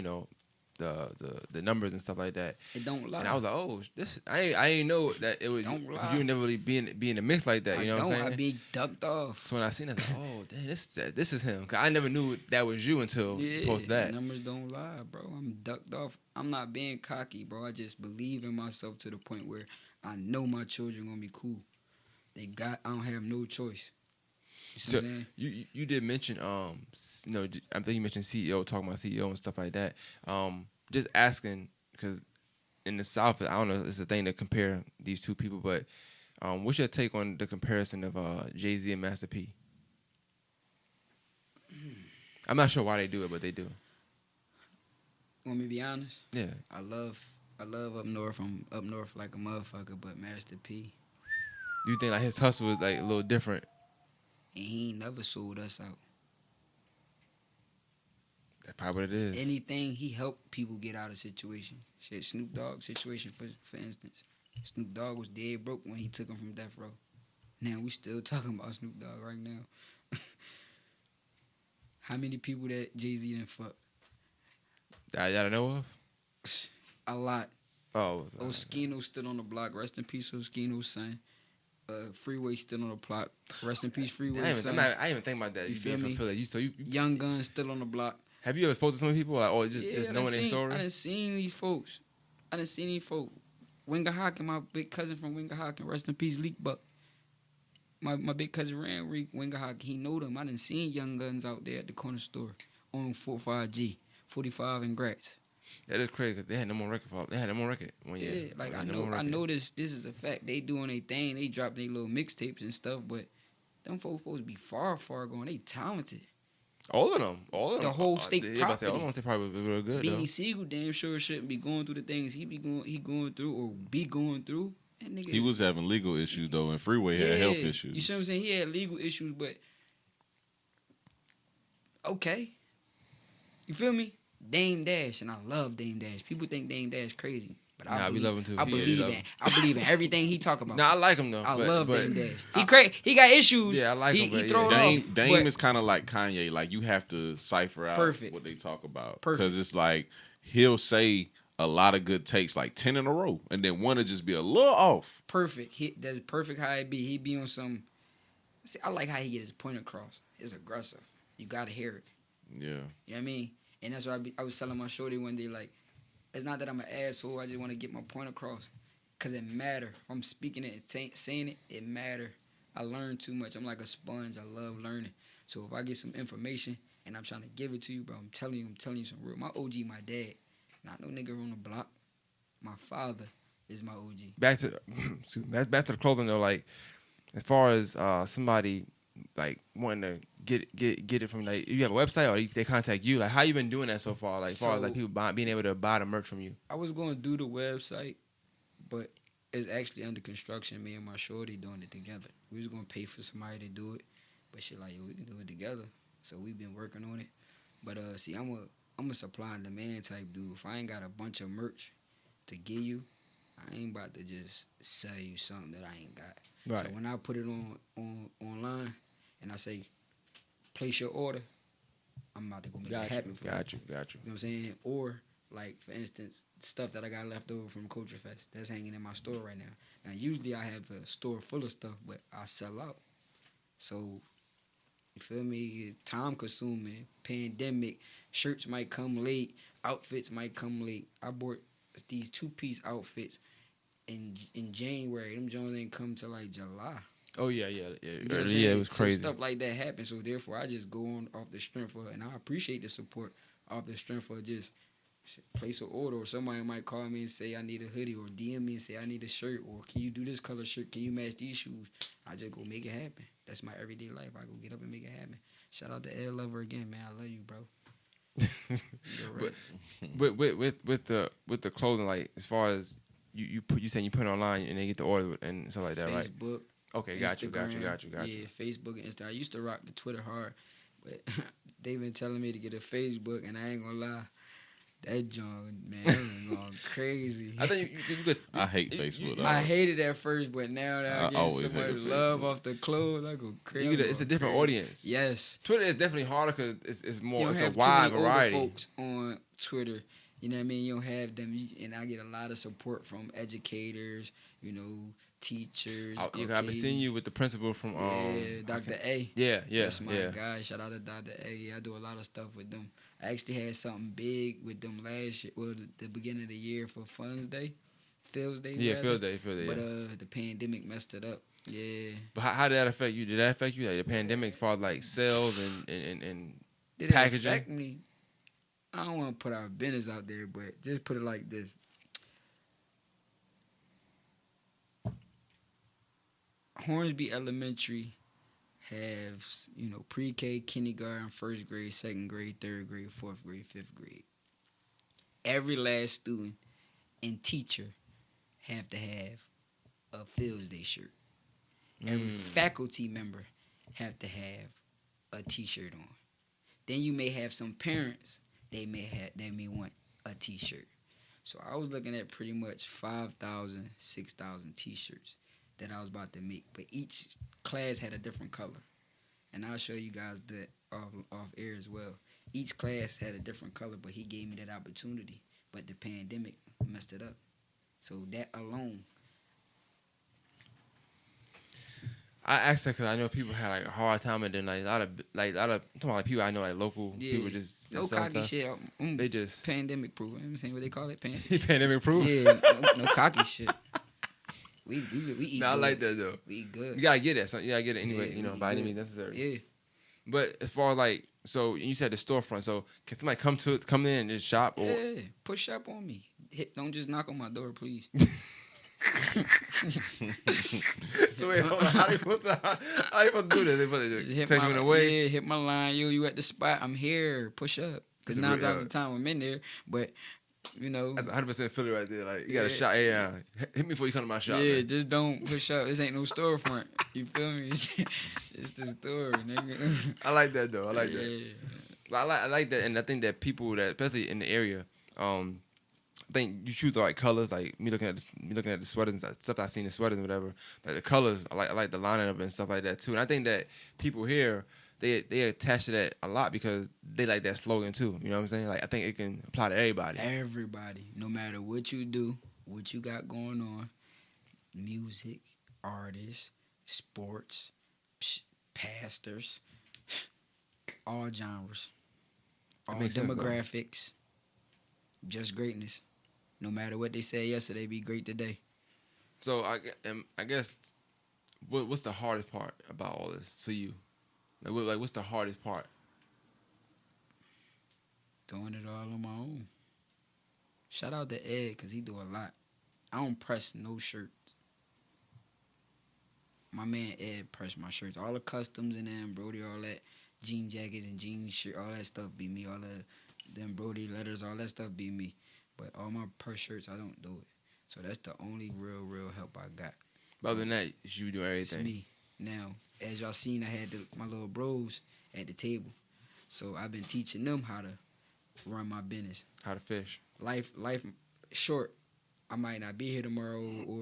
the numbers and stuff like that. It don't lie. And I was like, oh, this I ain't know that it was. Don't You lie. would never really be in the mix like that. You know what I'm saying? I be ducked off. So when I seen it, I was like, oh, damn, this is him. 'Cause I never knew that was you until you posted that. Numbers don't lie, bro. I'm ducked off. I'm not being cocky, bro. I just believe in myself to the point where I know my children gonna be cool. I don't have no choice. You see So what I'm saying? you did mention I think you mentioned CEO, talking about CEO and stuff like that. Just asking because in the South, I don't know, it's a thing to compare these two people, but what's your take on the comparison of Jay-Z and Master P? I'm not sure why they do it, but they do. Want me to be honest? Yeah. I love up north. I'm up north like a motherfucker, but Master P, You think like his hustle is like a little different? and he ain't never sold us out. That's probably what it is. Anything, he helped people get out of situation. Shit, Snoop Dogg situation, for instance. Snoop Dogg was dead broke when he took him from death row. Now we still talking about Snoop Dogg right now. How many people that Jay-Z done fuck? That y'all know of? A lot. Oh, Oskino stood on the block. Rest in peace, Oskino's son. Freeway still on the block. Rest in peace, Freeway's son. I didn't even think about that. You You feel being me? from Philly. You Young Gun still on the block. have you ever spoken to some people like, just I knowing their story? I done seen these folks. Winger Hawkin, my big cousin from Winger Hawkin. Rest in peace, Leak Buck. My big cousin ran Winger Hawkin. He know them. I done seen Young Guns out there at the corner store on 45G, 45 and Gratz. That is crazy. 'Cause they had no more record. They had no more record one year. Yeah, like I know this is a fact. They doing their thing. They dropping their little mixtapes and stuff, but them folks supposed to be far gone. They talented. All of them. The whole state I property. don't want to say probably real good though. Beanie Siegel damn sure shouldn't be going through the things he going through or be going through. That nigga, He was having legal issues though, and Freeway had health issues. You see what I'm saying? He had legal issues, but okay. You feel me? Dame Dash, and I love Dame Dash. People think Dame Dash crazy, but we love him too. I believe in everything he talk about. Nah, I like him though. I love Dame Dash. He got issues. Yeah, I like him. He throw it off. Dame is kind of like Kanye. Like you have to cipher out what they talk about because it's like he'll say a lot of good takes, like 10 in a row, and then one will just be a little off. Perfect. That's perfect how it be. He be on some. See, I like how he get his point across. It's aggressive. You gotta hear it. Yeah. You know what I mean? And that's what I was telling my shorty one day, like, it's not that I'm an asshole, I just want to get my point across. Because it matter. If I'm speaking it and saying it, it matter. I learn too much. I'm like a sponge. I love learning. So if I get some information and I'm trying to give it to you, bro, I'm telling you some real. My OG, my dad. Not no nigga on the block. My father is my OG. Back to the clothing though, like, as far as somebody like wanting to get it from, like, you have a website or they contact you, like how you been doing that so far, like as far as like people being able to buy the merch from you? I was going to do the website, but it's actually under construction. Me and my shorty doing it together. We was going to pay for somebody to do it, but she like, yo, we can do it together. So we've been working on it. But see, I'm a supply and demand type dude. If I ain't got a bunch of merch to give you, I ain't about to just sell you something that I ain't got. Right. So when I put it on online and I say, place your order, I'm about to go make it happen for you. Got you. You know what I'm saying? Or, like, for instance, stuff that I got left over from Culture Fest, that's hanging in my store right now. Now, usually I have a store full of stuff, but I sell out. So, you feel me? It's time consuming. Pandemic. Shirts might come late. Outfits might come late. I bought these 2-piece outfits in January. Them Jones ain't come till like July. Oh yeah. You know It was crazy. So stuff like that happens. So therefore, I just go on off the strength of, and I appreciate the support off the strength of just place an order, or somebody might call me and say I need a hoodie, or DM me and say I need a shirt, or can you do this color shirt? Can you match these shoes? I just go make it happen. That's my everyday life. I go get up and make it happen. Shout out to L Lover again, man. I love you, bro. Right. with the clothing, like as far as you saying you put it online and they get the order and stuff like that, right? Facebook. Okay, got you. Yeah, Facebook and Instagram. I used to rock the Twitter hard, but they've been telling me to get a Facebook, and I ain't gonna lie, that John, man, that was going crazy. I think you could. I hate Facebook. I hated it at first, but now that I get so much love Facebook. off the clothes, I go crazy. It's a different audience. Yes. Twitter is definitely harder because it's more. It's a too wide many variety. older folks on Twitter. You know what I mean? You don't have them, and I get a lot of support from educators, teachers. I've been seeing you with the principal from Dr. A. Yeah. That's my guy. Shout out to Dr. A. Yeah, I do a lot of stuff with them. I actually had something big with them last year, the beginning of the year for Fields Day. Fields Day. But the pandemic messed it up. Yeah. But how did that affect you? Did that affect you? Like the pandemic, for like sales and did packaging? It affect me? I don't want to put our business out there, but just put it like this. Hornsby Elementary have, pre-K, kindergarten, first grade, second grade, third grade, fourth grade, fifth grade. Every last student and teacher have to have a Fields Day shirt. Every faculty member have to have a T-shirt on. Then you may have some parents, they may want a T-shirt. So I was looking at pretty much 5,000, 6,000 T-shirts that I was about to make. But each class had a different color. And I'll show you guys that off air as well. Each class had a different color, but he gave me that opportunity. But the pandemic messed it up. So that alone. I asked that because I know people had like a hard time, and then like a lot of I'm talking about like people I know, like local people just no cocky shit. They just pandemic proof. You know what I'm saying? What they call it? Pandemic proof. Yeah, no cocky shit. We eat. I like that though. We eat good. You gotta get it. So you gotta get it anyway. By any means necessary. Yeah. But as far as like, so you said the storefront. So can somebody come in and just shop? Or push up on me. Don't just knock on my door, please. So wait, hold on. How you supposed to do this? They supposed to Hit text my, you in a way? Yeah, hit my line. Yo, you at the spot? I'm here. Push up. Because That's a 9 real- times out of the time I'm in there. But, you know. That's 100% Philly right there. Like, you got a Yeah. shot. Yeah, hit me before you come to my shop. Yeah, Man. just don't push up. This ain't no storefront. You feel me? It's the store, nigga. I like that, though. I like that. Yeah. I like that, and I think that people that, especially in the area, I think you choose the right colors. Like me looking at the sweaters and stuff I've seen the sweaters and whatever. Like the colors, I like the lining up and stuff like that too. And I think that people here they attach to that a lot because they like that slogan too. You know what I'm saying? Like I think it can apply to everybody. Everybody, no matter what you do, what you got going on, music, artists, sports, pastors, all genres, all makes sense, though. demographics, just greatness. No matter what they said yesterday, be great today. So I guess what's the hardest part about all this for you? Like what's the hardest part? Doing it all on my own. Shout out to Ed, because he do a lot. I don't press no shirts. My man Ed press my shirts. All the customs and the embroidery, all that. Jean jackets and jean shirt, all that stuff be me. All the embroidery letters, all that stuff be me. But all my press shirts, I don't do it. So that's the only real help I got. But other than that, it's you doing everything. It's me. Now, as y'all seen, I had my little bros at the table. So I've been teaching them how to run my business. How to fish. Life short. I might not be here tomorrow, or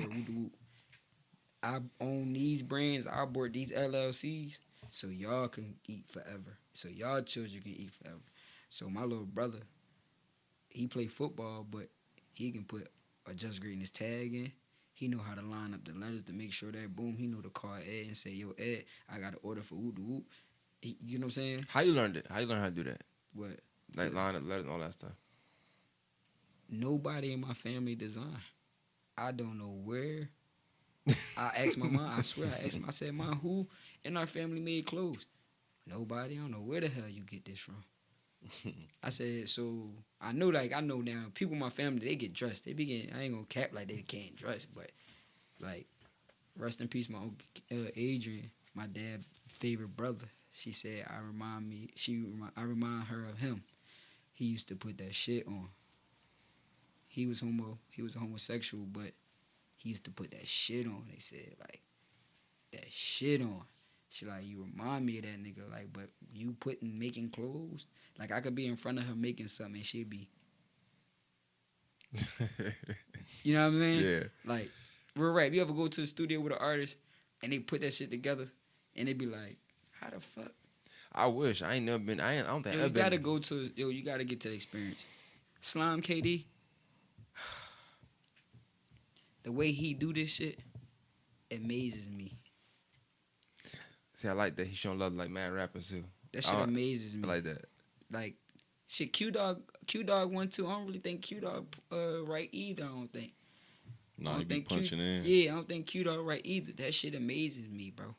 I own these brands. I bought these LLCs so y'all can eat forever. So y'all children can eat forever. So my little brother, he play football, but he can put a Just Greatness tag in. He know how to line up the letters to make sure that boom. He know to call Ed and say, "Yo, Ed, I got an order for whoop whoop." You know what I'm saying? How you learned it? How you learn how to do that? What? Like line up letters and all that stuff. Nobody in my family design. I don't know where. I asked my mom. I swear, I asked. I said, "Mom, who in our family made clothes?" Nobody. I don't know where the hell you get this from. I said, so I know now. People in my family, they get dressed. They be getting. I ain't gonna cap like they can't dress, but like, rest in peace, my uncle Adrian, my dad's favorite brother. She said, I remind her of him. He used to put that shit on. He was a homosexual, but he used to put that shit on. They said, like, that shit on. She like, you remind me of that nigga. Like, but you making clothes? Like, I could be in front of her making something and she'd be. You know what I'm saying? Yeah. Like, real rap. You ever go to the studio with an artist and they put that shit together and they be like, how the fuck? I wish. I ain't never been. I don't think I've You been. gotta go to. You gotta get to the experience. Slime KD. The way he do this shit amazes me. See, I like that. He's showing love like mad rappers too. That shit amazes me. I like that. Like, shit, Q Dog one too. I don't really think Q Dog right either. I don't think. Nah, he be punching in. Yeah, I don't think Q Dog right either. That shit amazes me, bro.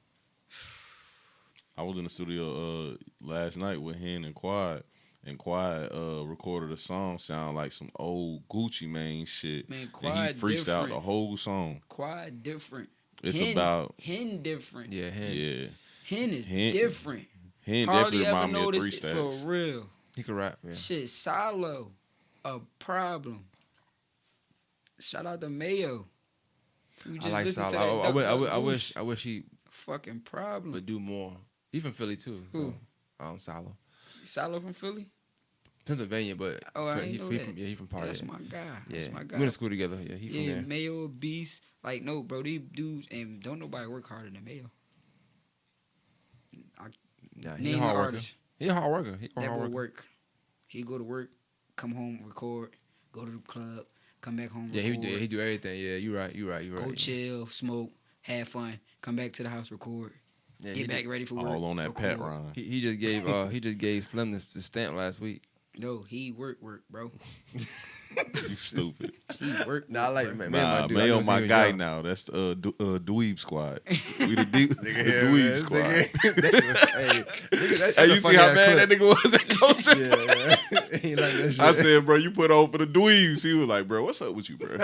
I was in the studio last night with Hen and Quad. And Quad recorded a song sound like some old Gucci Mane shit. Man, Quad and he freaked out different. the whole song. Quad different. It's about Hen different. Yeah, yeah. Hen is different. Hen Hardly definitely ever remind me of noticed 3 it Stacks. for real. he can rap. Yeah. Shit, Solo, a problem. Shout out to Mayo. You I like listened to Sal. that I Goose. wish he Fucking problem. would do more. He from Philly too. Who? So, Salo. Salo from Philly? Pennsylvania, but Oh, I ain't know that. he from part That's of it. my guy. Yeah, That's my guy. we went to school together. Yeah, he from Yeah, there. Mayo, Beast. Like, no, bro, these dudes, and don't nobody work harder than Mayo. Yeah, he Name a the hard worker. artist. He a hard worker. He a That hard will worker. work. He go to work, come home, record, go to the club, come back home, Yeah, record. he do everything. Yeah, you right. Go chill, smoke, have fun, come back to the house, record, Yeah, get back ready for work. All on that record. Pat rhyme. He just gave Slim the stamp last week. No, he work, bro. You stupid. He work. Nah, I like bro. man. Nah, Mayo my guy now. That's the Dweeb squad. We the Dweeb squad. Hey, you see how mad that nigga was at coach? Yeah. He like that shit. I said, bro, you put on for the Dweebs. He was like, bro, what's up with you, bro?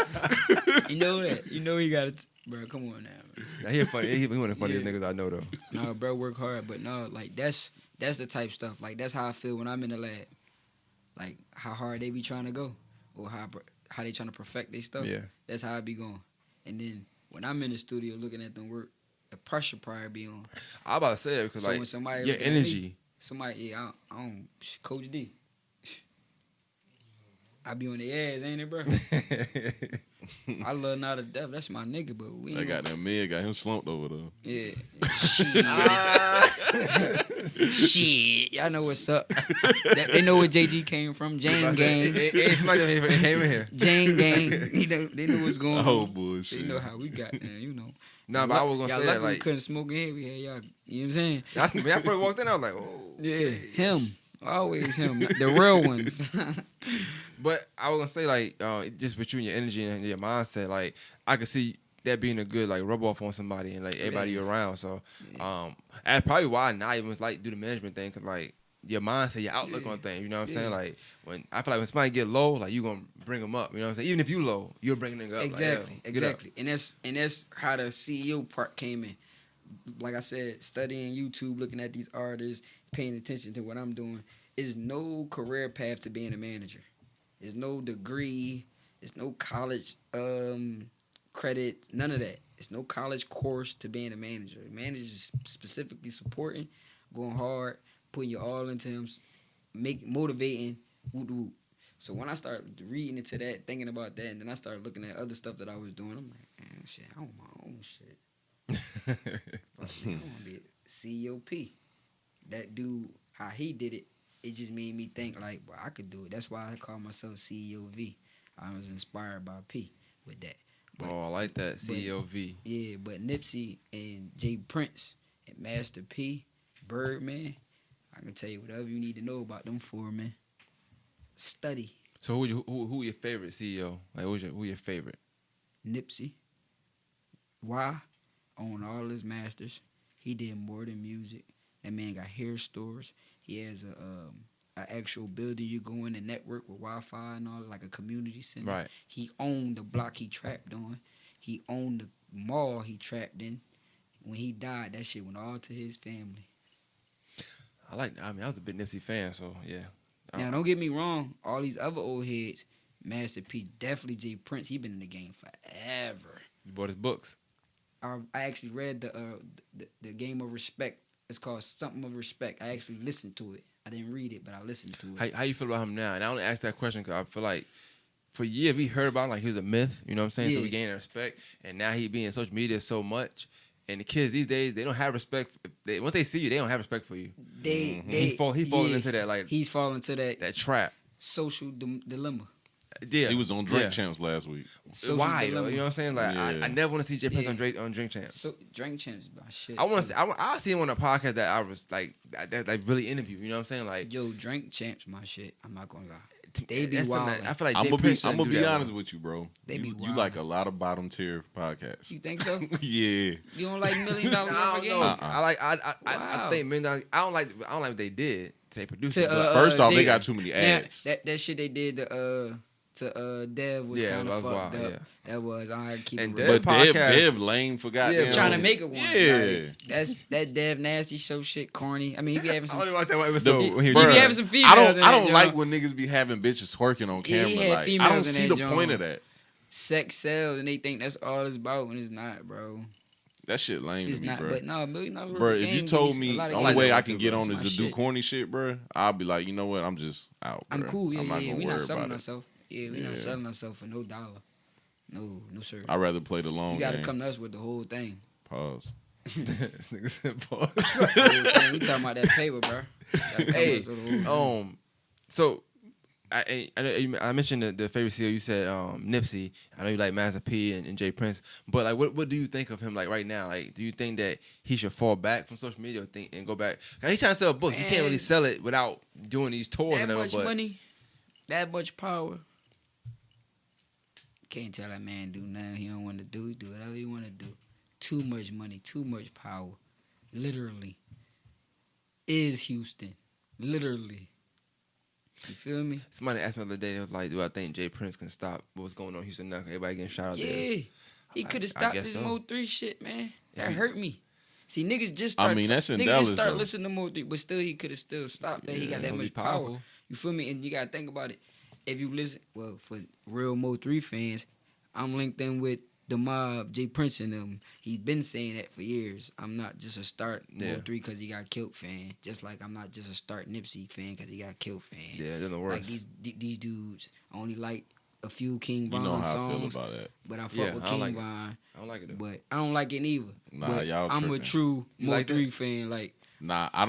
You know that. You know he got it, bro. Come on now. Man. Nah, he funny. He one of the funniest niggas I know though. No, bro, work hard, but no, like that's the type stuff. Like that's how I feel when I'm in the lab. Like how hard they be trying to go, or how they trying to perfect their stuff. Yeah. That's how I be going. And then when I'm in the studio looking at them work, the pressure probably be on. I about to say that because So like when somebody your looking at me, energy. somebody, yeah, I don't, Coach D. I be on the ass, ain't it, bro? I love Not to Death. That's my nigga, but we I ain't got that man, got him slumped over there. Yeah. Shit. Shit. Y'all know what's up. They know where JG came from. Jane Gang. Hey, somebody came in here. Jane Gang. They know what's going on. Oh, bullshit. They know how we got there, you know. Nah, but I was gonna y'all say lucky that we like couldn't smoke in here. We had y'all, you know what I'm saying? that's when I first walked in. I was like, oh, Yeah, him. Always him. The real ones. But I was gonna say like just with you and your energy and your mindset, like I could see that being a good like rub off on somebody and like everybody you around. So that's probably why I not even like do the management thing, cause like your mindset, your outlook on things. You know what I'm saying? Like when I feel like when somebody get low, like you gonna bring them up. You know what I'm saying? Even if you low, you'll bring them up. Exactly, like, get up. And that's how the CEO part came in. Like I said, studying YouTube, looking at these artists, paying attention to what I'm doing. Is no career path to being a manager. There's no degree. There's no college credit. None of that. There's no college course to being a manager. A manager is specifically supporting, going hard, putting your all into him, motivating, whoop whoop. So when I started reading into that, thinking about that, and then I started looking at other stuff that I was doing, I'm like, man, shit, I want my own shit. Fuck, man, I want to be a COP. That dude, how he did it, it just made me think like, well, I could do it. That's why I call myself CEOV. I was inspired by P with that. But, I like that CEOV. Yeah, but Nipsey and Jay Prince and Master P, Birdman, I can tell you whatever you need to know about them four, man. Study. So who your favorite CEO? Like who your favorite? Nipsey. Why? Own all his masters. He did more than music. That man got hair stores. He has a actual building you go in and network with Wi-Fi and all, like a community center. Right. He owned the block he trapped on. He owned the mall he trapped in. When he died, that shit went all to his family. I was a big Nipsey fan, so yeah. Now, don't get me wrong. All these other old heads, Master P, definitely Jay Prince, he been in the game forever. You bought his books. I actually read the Game of Respect. It's called Something of Respect. I actually listened to it. I didn't read it, but I listened to it. How you feel about him now? And I only asked that question because I feel like for years we heard about him like he was a myth. You know what I'm saying? Yeah. So we gained respect, and now he be in social media so much. And the kids these days, they don't have respect. Once they see you, they don't have respect for you. He falling into that like he's falling to that trap. social dilemma. Yeah, He was on Drink Champs last week. Social Why? dilemma. Though? You know what I'm saying? Like I never want to see Jay Prince on Drink Champs. So Drink Champs, my shit. I want to see. I see him on a podcast that I was like that really interview. You know what I'm saying? Like yo, Drink Champs, my shit. I'm not gonna lie. They be that's wild. something that I feel like I'm Jay gonna Prince be shouldn't do that, honest bro. with you, bro. They be You wild. like a lot of bottom tier podcasts. You think so? Yeah. You don't like $1 Million I Never don't know. Again? I Wow. think $1 Million. I don't like what they did. They produced To, it. But First off, Jay- they got too many ads. That shit they did to Dev was Yeah, kind that of was fucked wild, up. yeah. That was I keep And it real. But Dev podcast- lame for goddamn. Trying to make it one. Yeah. Like, that's that Dev Nasty show shit corny. I mean, he be having I some. only like that one episode when he He was be Bruh, having some females. I in don't that like joint. when niggas be having bitches twerking on Yeah, he camera. had Like I females don't in see that the point joint. of that. Sex sells, and they think that's all it's about, and it's not, bro. That shit lame It's to me, not. bro. But no, $1 Million worth Bro, of if game you gives told a me lot the of only game. way I that can too, get bro. on That's is my to do shit. corny shit, bro, I'll be like, you know what? I'm just out. I'm bruh. cool. Yeah, I'm not yeah. gonna We worry not selling about it. ourselves. Yeah, we not Yeah. selling ourselves for $1. No, sir. I'd rather play the long You gotta game. come to us with the whole thing. Pause. this nigga said pause. The whole thing. We talking about that paper, bro. Gotta come to Hey, us with the whole thing. so I mentioned the favorite CEO. You said Nipsey. I know you like Master P and Jay Prince, but like, what do you think of him like right now? Like, do you think that he should fall back from social media and go back? Cause he's trying to sell a book. You can't really Man. sell it without doing these tours That and much everything. money, That much power. Can't tell that man do nothing he don't want to do. He do whatever he want to do. Too much money, too much power. Literally. Is Houston. Literally. You feel me? Somebody asked me the other day, they was like, do I think Jay Prince can stop what's going on in Houston now? Everybody getting shot out there. Yeah. He could have stopped this Mo 3 shit, man. That hurt me. See, niggas just start, that's in niggas Dallas, just start though. listening to Mo 3, but still he could have still stopped that. He got that much power. You feel me? And you got to think about it. If you listen, well, for real Mo 3 fans, I'm linked in with the mob, Jay Prince and them. He's been saying that for years. I'm not just a start Mo 3 because he got killed fan. Just like I'm not just a start Nipsey fan because he got killed fan. Yeah, they're the worst. Like these dudes only like a few King Von You know how songs. I feel about that. But I fuck with King Von. I don't like it though. But I don't like it neither. Nah, but y'all I'm a tripping. true You Mo like 3 that? fan. Like, Nah, I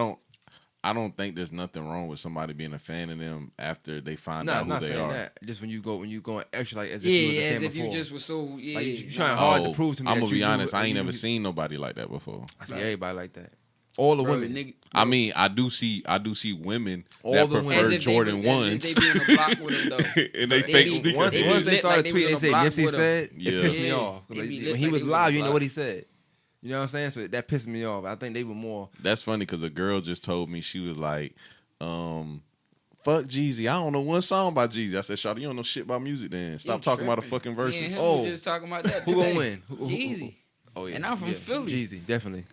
don't think there's nothing wrong with somebody being a fan of them after they find Nah, out I'm who not they saying are. that. Just when you going extra, like as if yeah, you was a fan as if before. you just was so, yeah. Like, you trying hard to prove to me I'm that gonna you be honest. knew- I ain't you- never seen nobody like that before. I see everybody like that. All the Bro, women. nigga, I mean, I do see women All that the women. as prefer if Jordan they, as if ones, they be in a block with him, though. and they They fake be- sneakers. Once They be they lit started like they was tweeting, on they a said block Nipsey with 'em. said, Yeah. it pissed me Yeah. off. They be Like, lit when he like was they was live, on you a know what block. he said. You know what I'm saying? So that pissed me off. I think they were more. That's funny because a girl just told me, she was like, fuck Jeezy. I don't know one song by Jeezy. I said, Shawty, you don't know shit about music then. Stop You talking about the tripping. fucking Me and verses. him Oh. was just talking about that. Who gonna today. win? Who- Jeezy. Oh yeah, And I'm from yeah. Philly. Jeezy, definitely.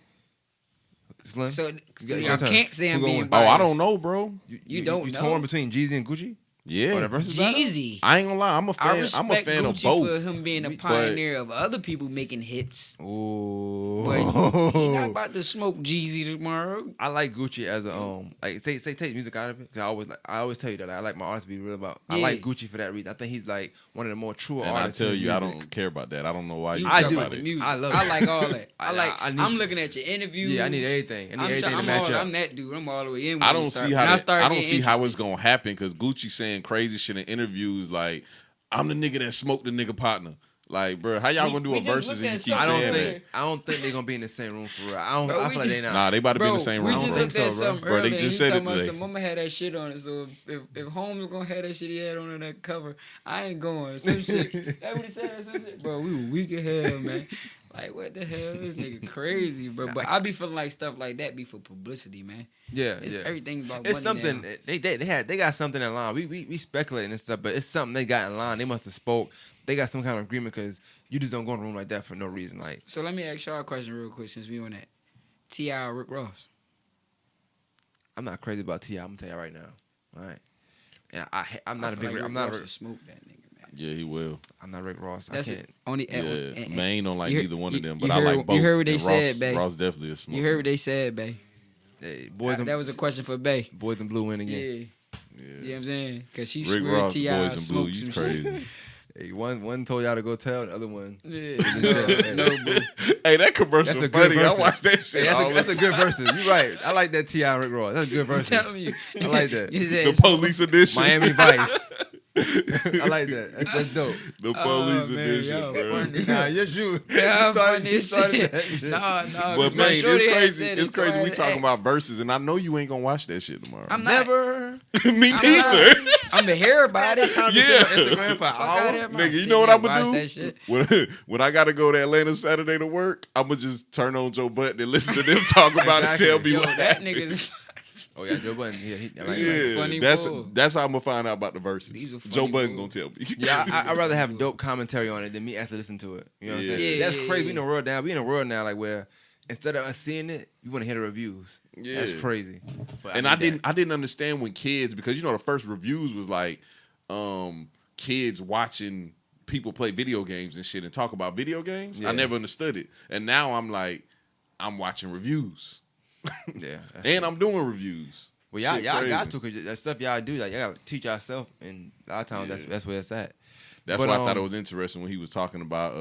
Slim. So Yeah, y'all turn. can't say Who I'm gonna being win? biased. Oh, I don't know, bro. You don't you know? torn between Jeezy and Gucci? Yeah. Oh, that versus battle? Jeezy. I ain't gonna lie. I'm a I fan. respect I'm a fan of Gucci both. for him being a But- pioneer of other people making hits. Ooh. But he not about to smoke Jeezy tomorrow. I like Gucci as a like say take music out of it, because I always tell you that I like my artists to be real about. I Yeah. like Gucci for that reason. I think he's like one of the more true And I artists. tell in you, I music. don't care about that. I don't know why you You I care talk do. about about the it. music. I love I it. like all that. I need- I'm looking at your interviews. Yeah, I need everything. I need everything to I'm match up. I'm that dude. I'm all the way in. I when don't it start- see when how start I don't getting see how it's interested. gonna happen because Gucci saying crazy shit in interviews like I'm the nigga that smoked the nigga partner. Like, bro, how y'all We- gonna do we a just versus looked and you at keep I something don't saying think that? I don't think they're gonna be in the same room for real. I don't. Bro, I we feel like they just- not. Nah, they about to be in Bro, the same we room. just I bro. don't looked think at so, bro. something Bro, they earlier. just He said talking it about today. some mama had that shit on it. So if Holmes gonna have that shit he had on that cover, I ain't going. Some shit. That what he said. Some shit. Bro, we were weak as hell, man. Like what the hell? This nigga crazy, bro. But I be feeling like stuff like that be for publicity, man. Yeah, It's yeah. everything about It's money something now. they got something in line. We speculating and stuff, but it's something they got in line. They must have spoke. They got some kind of agreement because you just don't go in a room like that for no reason. Like So let me ask y'all a question real quick since we on that. T.I. or Rick Ross? I'm not crazy about T.I. I'm gonna tell you right now. All right, and I'm not I a feel big. like Rick I'm not. Ross A, will smoke that nigga, man. Yeah, he will. I'm not Rick Ross. That's I it. can't. Only Yeah, man, don't like you heard- neither one you- of them, you but I heard- like both. you heard what they And said, babe. Ross definitely a smoker. You heard what they said, bae. Hey, boys and That was a question for Bay. boys and blue win Yeah. again. Yeah. You know what I'm saying? Because she Rick swear Ross, T.I. Boys in Blue, smoked you some shit. crazy. Hey, one told y'all to go tell, the other one. Yeah. Yeah. No, boo. Hey, that commercial That's a good funny. I versus. watched that shit. Hey, all that's the a good versus. You right. I like that T.I. and Rick Ross. That's a good I'm versus. telling you. I like that. You said The police edition. Miami Vice. I like that. That's dope. The police man, edition, yo, bro. funny. Nah, yes, you. Yeah, you funny you as started shit. that shit. Nah, But man, it's crazy. It's crazy. We talking X. about verses, and I know you ain't gonna watch that shit tomorrow. I'm not. Never. Me I'm neither. not. I'm to hear about it. Time to Yeah. sit on Instagram for an Fuck out hour. there, man. Nigga, you Sit know what there I'm and gonna watch do? that shit. When I gotta go to Atlanta Saturday to work, I'm gonna just turn on Joe Button and listen to them talk about Exactly. it. Tell me Yo, what that happened. nigga's Oh yeah, Joe Budden. Yeah, I like that. Yeah, funny that's bull. that's how I'm gonna find out about the He's verses. a funny Joe Budden bull. gonna tell me. Yeah, I'd rather have dope commentary on it than me actually listen to it. You know what I'm Yeah. saying? Yeah, That's yeah, crazy. yeah. We in a world now. We in a world now like where instead of us seeing it, you want to hear the reviews. Yeah. That's crazy. But And need I didn't understand when kids, because you know the first reviews was like kids watching people play video games and shit and talk about video games. Yeah. I never understood it, and now I'm like, I'm watching reviews that. Yeah. that's and true. I'm doing reviews. Well, y'all Shit got crazy. to because that stuff y'all do. Like y'all got to teach yourself, and a lot of times Yeah. that's where it's at. That's But, why I thought it was interesting when he was talking about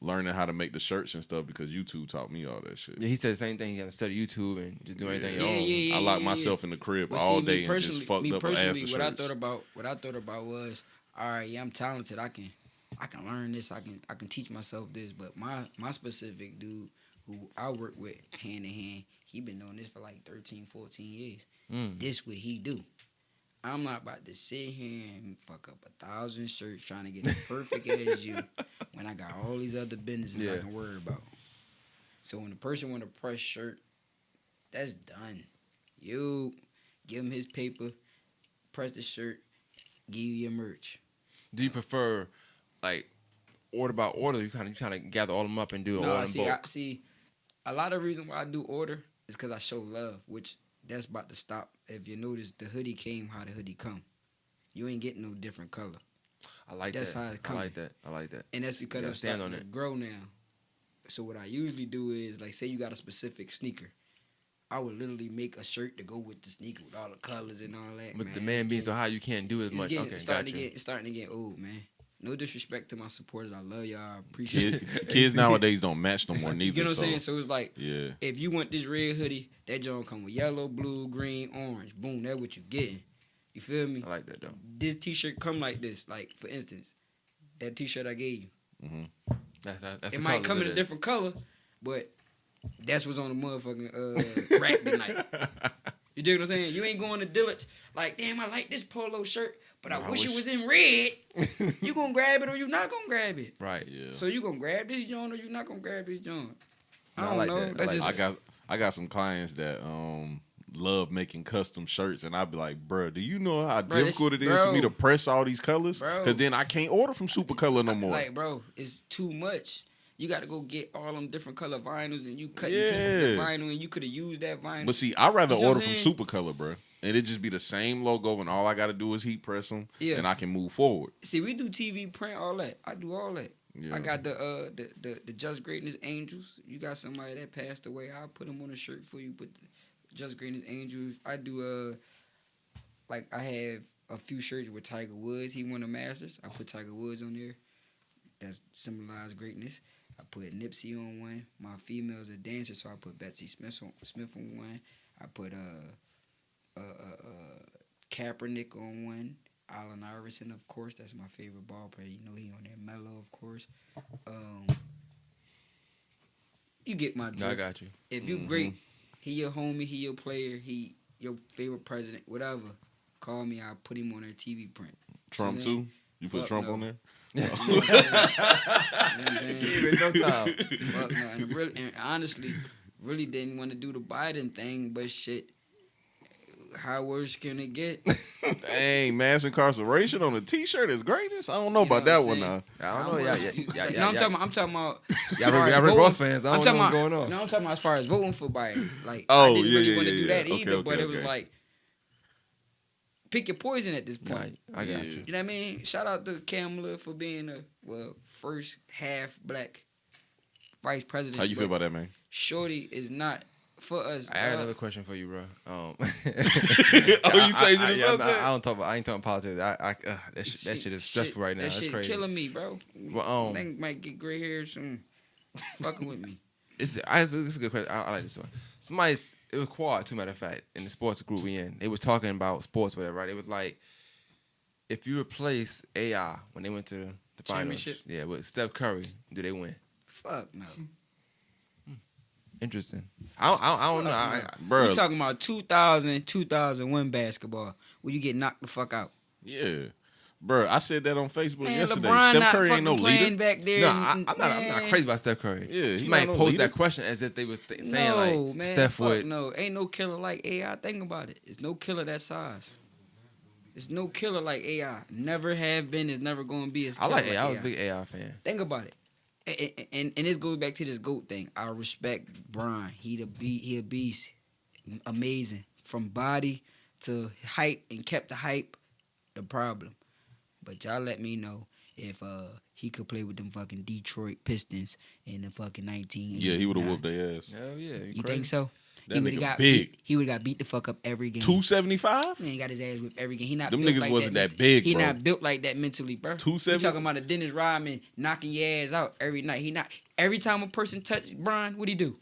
learning how to make the shirts and stuff because YouTube taught me all that shit. Yeah, he said the same thing. He got to study YouTube and just do anything. Yeah, your own. yeah, I locked myself in the crib Well, all see, day and just fucked up ass of what I shirts. thought about was, all right, yeah, I'm talented. I can learn this. I can teach myself this. But my specific dude who I work with hand in hand, he been doing this for like 13, 14 years. Mm. This what he do. I'm not about to sit here and fuck up 1,000 shirts trying to get as perfect as you when I got all these other businesses I can worry about. So when the person want a press shirt, that's done. You give him his paper, press the shirt, give you your merch. Do you prefer like order by order? You kind of trying to gather all them up and do it all in bulk? See, a lot of reason why I do order is because I show love, which that's about to stop. If you notice, the hoodie came how the hoodie come. You ain't getting no different color. I like that's that. How it come. I like that. I like that. And that's because I'm starting to grow now. So what I usually do is, like, say you got a specific sneaker. I would literally make a shirt to go with the sneaker with all the colors and all that. But the man being so high, you can't do as much. It's starting to get old, man. No disrespect to my supporters. I love y'all. I appreciate it. Kids nowadays don't match no more neither. You get what I'm saying? So it's like, yeah. If you want this red hoodie, that joint come with yellow, blue, green, orange. Boom, that's what you getting. You feel me? I like that, though. This T-shirt come like this. Like, for instance, that T-shirt I gave you. Mm-hmm. That's it might come in a different color, but that's what's on the motherfucking rack tonight. You dig what I'm saying? You ain't going to Dillard's like, damn, I like this polo shirt, but I wish it was in red. You gonna grab it or you not gonna grab it? Right. Yeah. So you gonna grab this joint or you not gonna grab this joint? I don't like know. That. I got some clients that love making custom shirts, and I'd be like, bro, do you know how difficult it is for me to press all these colors? Because then I can't order from Super Color no more. Like, bro, it's too much. You got to go get all them different color vinyls, and you cut pieces of vinyl, and you could have used that vinyl. But see, I'd rather order from Super Color, bro. And it just be the same logo, and all I got to do is heat press them, and I can move forward. See, we do TV print, all that. I do all that. Yeah. I got the Just Greatness Angels. You got somebody that passed away, I'll put them on a shirt for you. Put the Just Greatness Angels. I do, like, I have a few shirts with Tiger Woods. He won the Masters. I put Tiger Woods on there. That symbolizes greatness. I put Nipsey on one. My female's a dancer, so I put Betsy Smith on one. I put Kaepernick on one. Allen Iverson, of course, that's my favorite ball player. You know he on there. Melo, of course. You get my drift. No, I got you. If you great, he your homie, he your player, he your favorite president, whatever. Call me, I'll put him on their TV print. Trump too? You put Trump on there? You know what I'm saying? Even no time. Fuck no. And honestly, really didn't want to do the Biden thing, but shit, how worse can it get? Dang, mass incarceration on a T-shirt is greatest. I don't know about that one now. I don't know. I'm talking about. Y'all Rick Ross fans. I don't know what's going on. No, I'm talking about as far as voting for Biden. Like, I didn't really want to do that either, but it was okay. like, pick your poison at this point. I got you. You know what I mean? Shout out to Kamala for being first half black vice president. How you feel about that, man? Shorty is not for us. I got another question for you, bro. Oh, you changing the subject? I ain't talking politics. That shit is stressful right now. That That's shit crazy. killing me, bro. Well, I might get gray hair soon. Fucking with me. It's a good question. I like this one. It was Quad, too, matter of fact, in the sports group we in. They was talking about sports, whatever, right? It was like, if you replace AI when they went to the finals, with Steph Curry, do they win? Fuck no. Interesting. I don't know. Bro. We talking about 2001 basketball where you get knocked the fuck out. Yeah. Bro, I said that on Facebook yesterday. LeBron Steph Curry ain't no leader. Back there. No, I'm not crazy about Steph Curry. Yeah, somebody posed that question as if they was saying man, Steph would. No, ain't no killer like AI. Think about it. It's no killer that size. It's no killer like AI. Never have been. It's never going to be. I like AI. I was a big AI fan. Think about it. And this goes back to this GOAT thing. I respect Bron. He a beast. Amazing. From body to hype and kept the hype. The problem. But y'all let me know if he could play with them fucking Detroit Pistons in the fucking 19. Yeah, he would have whooped their ass. Hell yeah. You think so? That He would have got big. He would have got beat the fuck up every game. 275? He ain't got his ass whipped every game. He not Them built niggas like wasn't that that big, He bro. not built like that mentally, bro. 270? You talking about a Dennis Rodman knocking your ass out every night. He not every time a person touch Brian, what'd he do?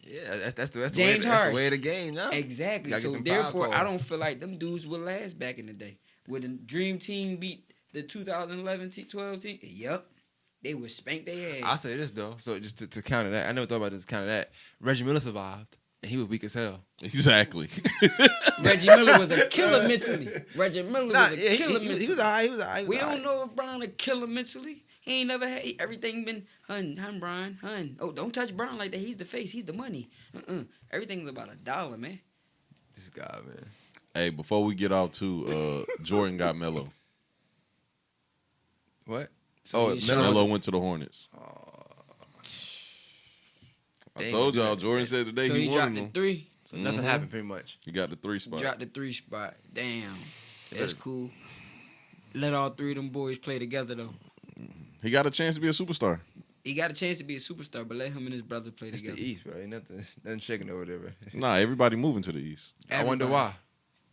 Yeah, that's the James way, Harden. that's the way of the game now. Exactly. So therefore, I don't feel like them dudes would last back in the day. When the Dream Team beat the 2011 12 team, yup. They would spank their ass. I'll say this, though. So just to counter that, I never thought about this, counter that. Reggie Miller survived. and he was weak as hell. Exactly. Reggie Miller was a killer mentally. Reggie Miller was a killer mentally. He was alright. We don't know if Brian a killer mentally. He ain't never had everything been hun Brian, hun. Oh, don't touch Brian like that. He's the face. He's the money. Everything's about $1, man. This guy, man. Hey, before we get off too, Jordan got Melo. What? So Melo went to the Hornets. I They told ain't gonna y'all. do that. Jordan said today So he he dropped wanted the them. 3. So nothing happened pretty much. He got the 3 spot. Dropped the 3 spot. Damn. That's cool. Let all 3 of them boys play together though. He got a chance to be a superstar. He got a chance to be a superstar, but let him and his brother play It's together. the East, bro. Ain't nothing shaking over there, bro. Nah, everybody moving to the East. I wonder why.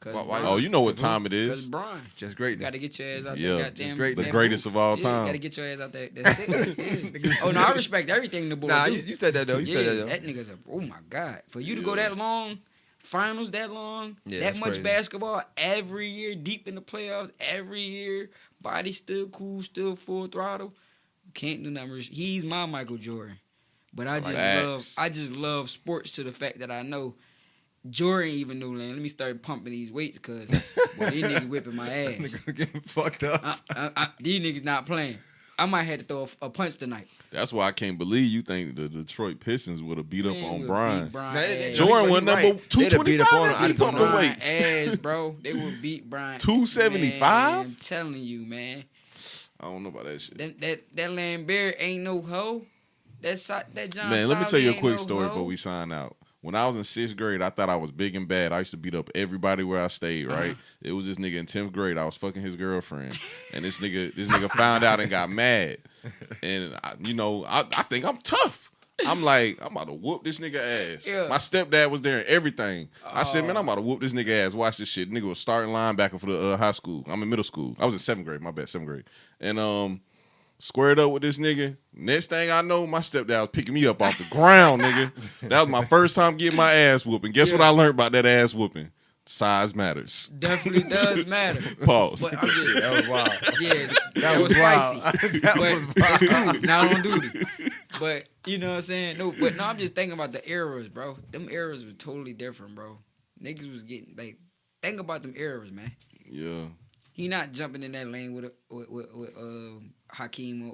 Why- Oh, you know what time it Because is. Brian. Just great. Got to get your ass out Yeah, there. Goddamn, great- The that greatest booth. of all Yeah, time. got to get your ass out there. That's it. Yeah. Oh, no, I respect everything the boy Nah, do. you said that though. You said that though. That nigga's oh my God. For you to go that long, finals that long, Yeah, that that's much crazy. basketball every year, deep in the playoffs, every year, body still cool, still full throttle. Can't do nothing. He's my Michael Jordan. But I just love sports to the fact that I know Jordan even knew, man, let me start pumping these weights because these niggas whipping my ass. Nigga getting fucked up. These niggas not playing. I might have to throw a punch tonight. That's why I can't believe you think the Detroit Pistons would have beat up Man, on we'll Brian. beat Brian Man, ass. Jordan went number Right. They'd have beat up on him. 225. He I'd pumping have Brian weights. ass, bro. They will beat Brian. 275? Man, I'm telling you, man. I don't know about that shit. That Lambert ain't no hoe. That John. Man, let me tell you a Solly quick ain't no story hoe. before we sign out. When I was in 6th grade, I thought I was big and bad. I used to beat up everybody where I stayed, right? It was this nigga in 10th grade. I was fucking his girlfriend. And this nigga found out and got mad. And, I think I'm tough. I'm like, I'm about to whoop this nigga ass. Yeah. My stepdad was there and everything. I said, man, I'm about to whoop this nigga ass. Watch this shit. Nigga was starting linebacker for the high school. I'm in middle school. I was in 7th grade. My bad, 7th grade. And squared up with this nigga. Next thing I know, my stepdad was picking me up off the ground, nigga. That was my first time getting my ass whooping. Guess what I learned about that ass whooping? Size matters. Definitely does matter. Pause. But I'm just, That was wild. yeah, that was wild. spicy. That But was it's cool. Now on duty. But you know what I'm saying? No, I'm just thinking about the eras, bro. Them eras were totally different, bro. Niggas was getting like, think about them eras, man. Yeah. He not jumping in that lane with Hakeem.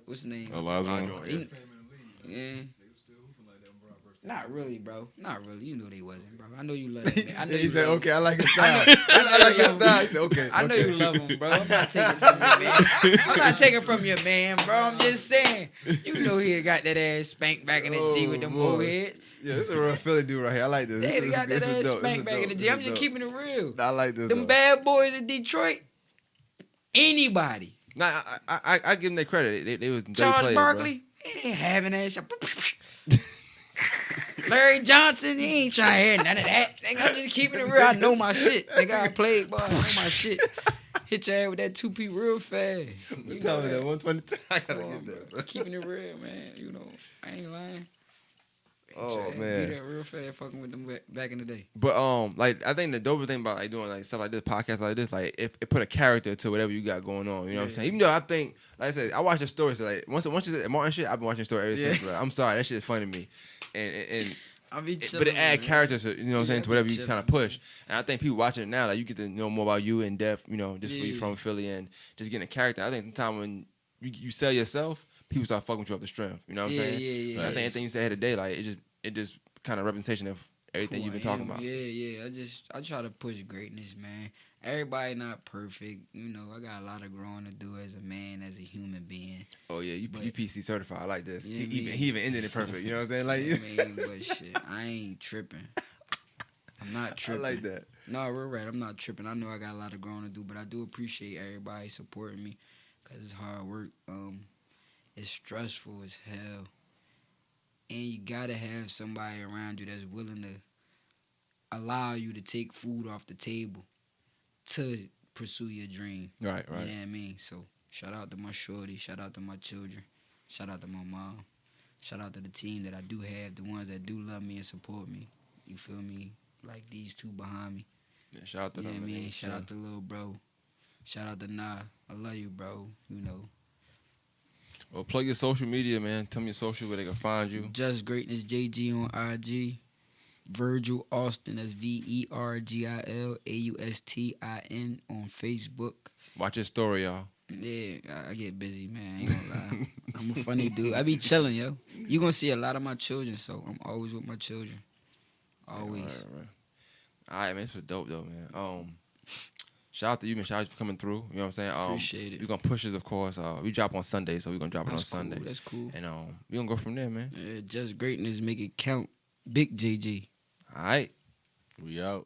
What's his name? Elijah. He- yeah. Not really, bro. Not really. You know they wasn't, bro. I know you love that man. I know He you said, love okay, him. I like his style. I I like his style. He said, okay. I know okay. you love him, bro. I'm not taking from you, man. I'm not taking from your man, bro. I'm just saying. You know he got that ass spanked back in the G with them boy. old heads. Yeah, this is a real Philly dude right here. I like this. They This got is that ass dope. spanked This is back in the dope. G. I'm This is just dope. keeping it real. I like this. Them though. bad boys in Detroit. Anybody. Nah, I give them their credit. They was dirty Charles players, Barkley, he ain't having that shit. Larry Johnson, he ain't trying to hear none of that. Nigga, I'm just keeping it real. I know my shit. Nigga, I played, boy. I know my shit. Hit your ass with that 2P real fast. Bro. You Tell know me that that. 123. I gotta Come on, get that, bro. bro. Keeping it real, man. You know, I ain't lying. Oh, Hit man. that real fast fucking with them back in the day. But like I think the dope thing about like doing like stuff like this, podcasts like this, like it put a character to whatever you got going on. You know what I'm saying? Even though I think, like I said, I watch the story. So like once you said Martin shit, I've been watching the story ever since. Bro. I'm sorry, that shit is funny to me. And I be but it add character to, you know what I'm saying, Yeah, to whatever you chilling, trying to push. And I think people watching it now, like you get to know more about you in depth, you know, just where you Yeah. from Philly and just getting a character. I think sometimes when you sell yourself, people start fucking with you off the strength. You know what I'm saying? Yeah. And I think everything you said here today, like it just kind of representation of everything Who you've been I talking am. about. Yeah. I try to push greatness, man. Everybody not perfect. You know, I got a lot of growing to do as a man, as a human being. Oh yeah, you But- PC certified. I like this. You know what I He mean? even ended it perfect. You know what I'm saying? Like I mean, but shit, I ain't tripping. I'm not I tripping. like that. No, we're right. I'm not tripping. I know I got a lot of growing to do, but I do appreciate everybody supporting me because it's hard work. It's stressful as hell. And you got to have somebody around you that's willing to allow you to take food off the table to pursue your dream. Right, You know what I mean? So, shout out to my shorty. Shout out to my children. Shout out to my mom. Shout out to the team that I do have, the ones that do love me and support me. You feel me? Like these two behind me. Yeah, shout out to You know them. what I mean? man. Shout out to little bro. Shout out to Nah. I love you, bro. You know. Well, plug your social media, man. Tell me your social where they can find you. Just Greatness JG on IG. Vergil Austin. That's VergilaAustin on Facebook. Watch his story, y'all. Yeah, I get busy, man. I ain't gonna lie. I'm a funny dude. I be chilling, yo. You gonna see a lot of my children, so I'm always with my children. Always. Right. All right, man. This was dope, though, man. Shout out to you, man. Shout out for coming through. You know what I'm saying? Appreciate it. We're gonna push this, of course. We drop on Sunday, so we're gonna drop it on That's Sunday. cool. That's cool. And we're gonna go from there, man. Yeah, just greatness, make it count. Big JG. All right. We out.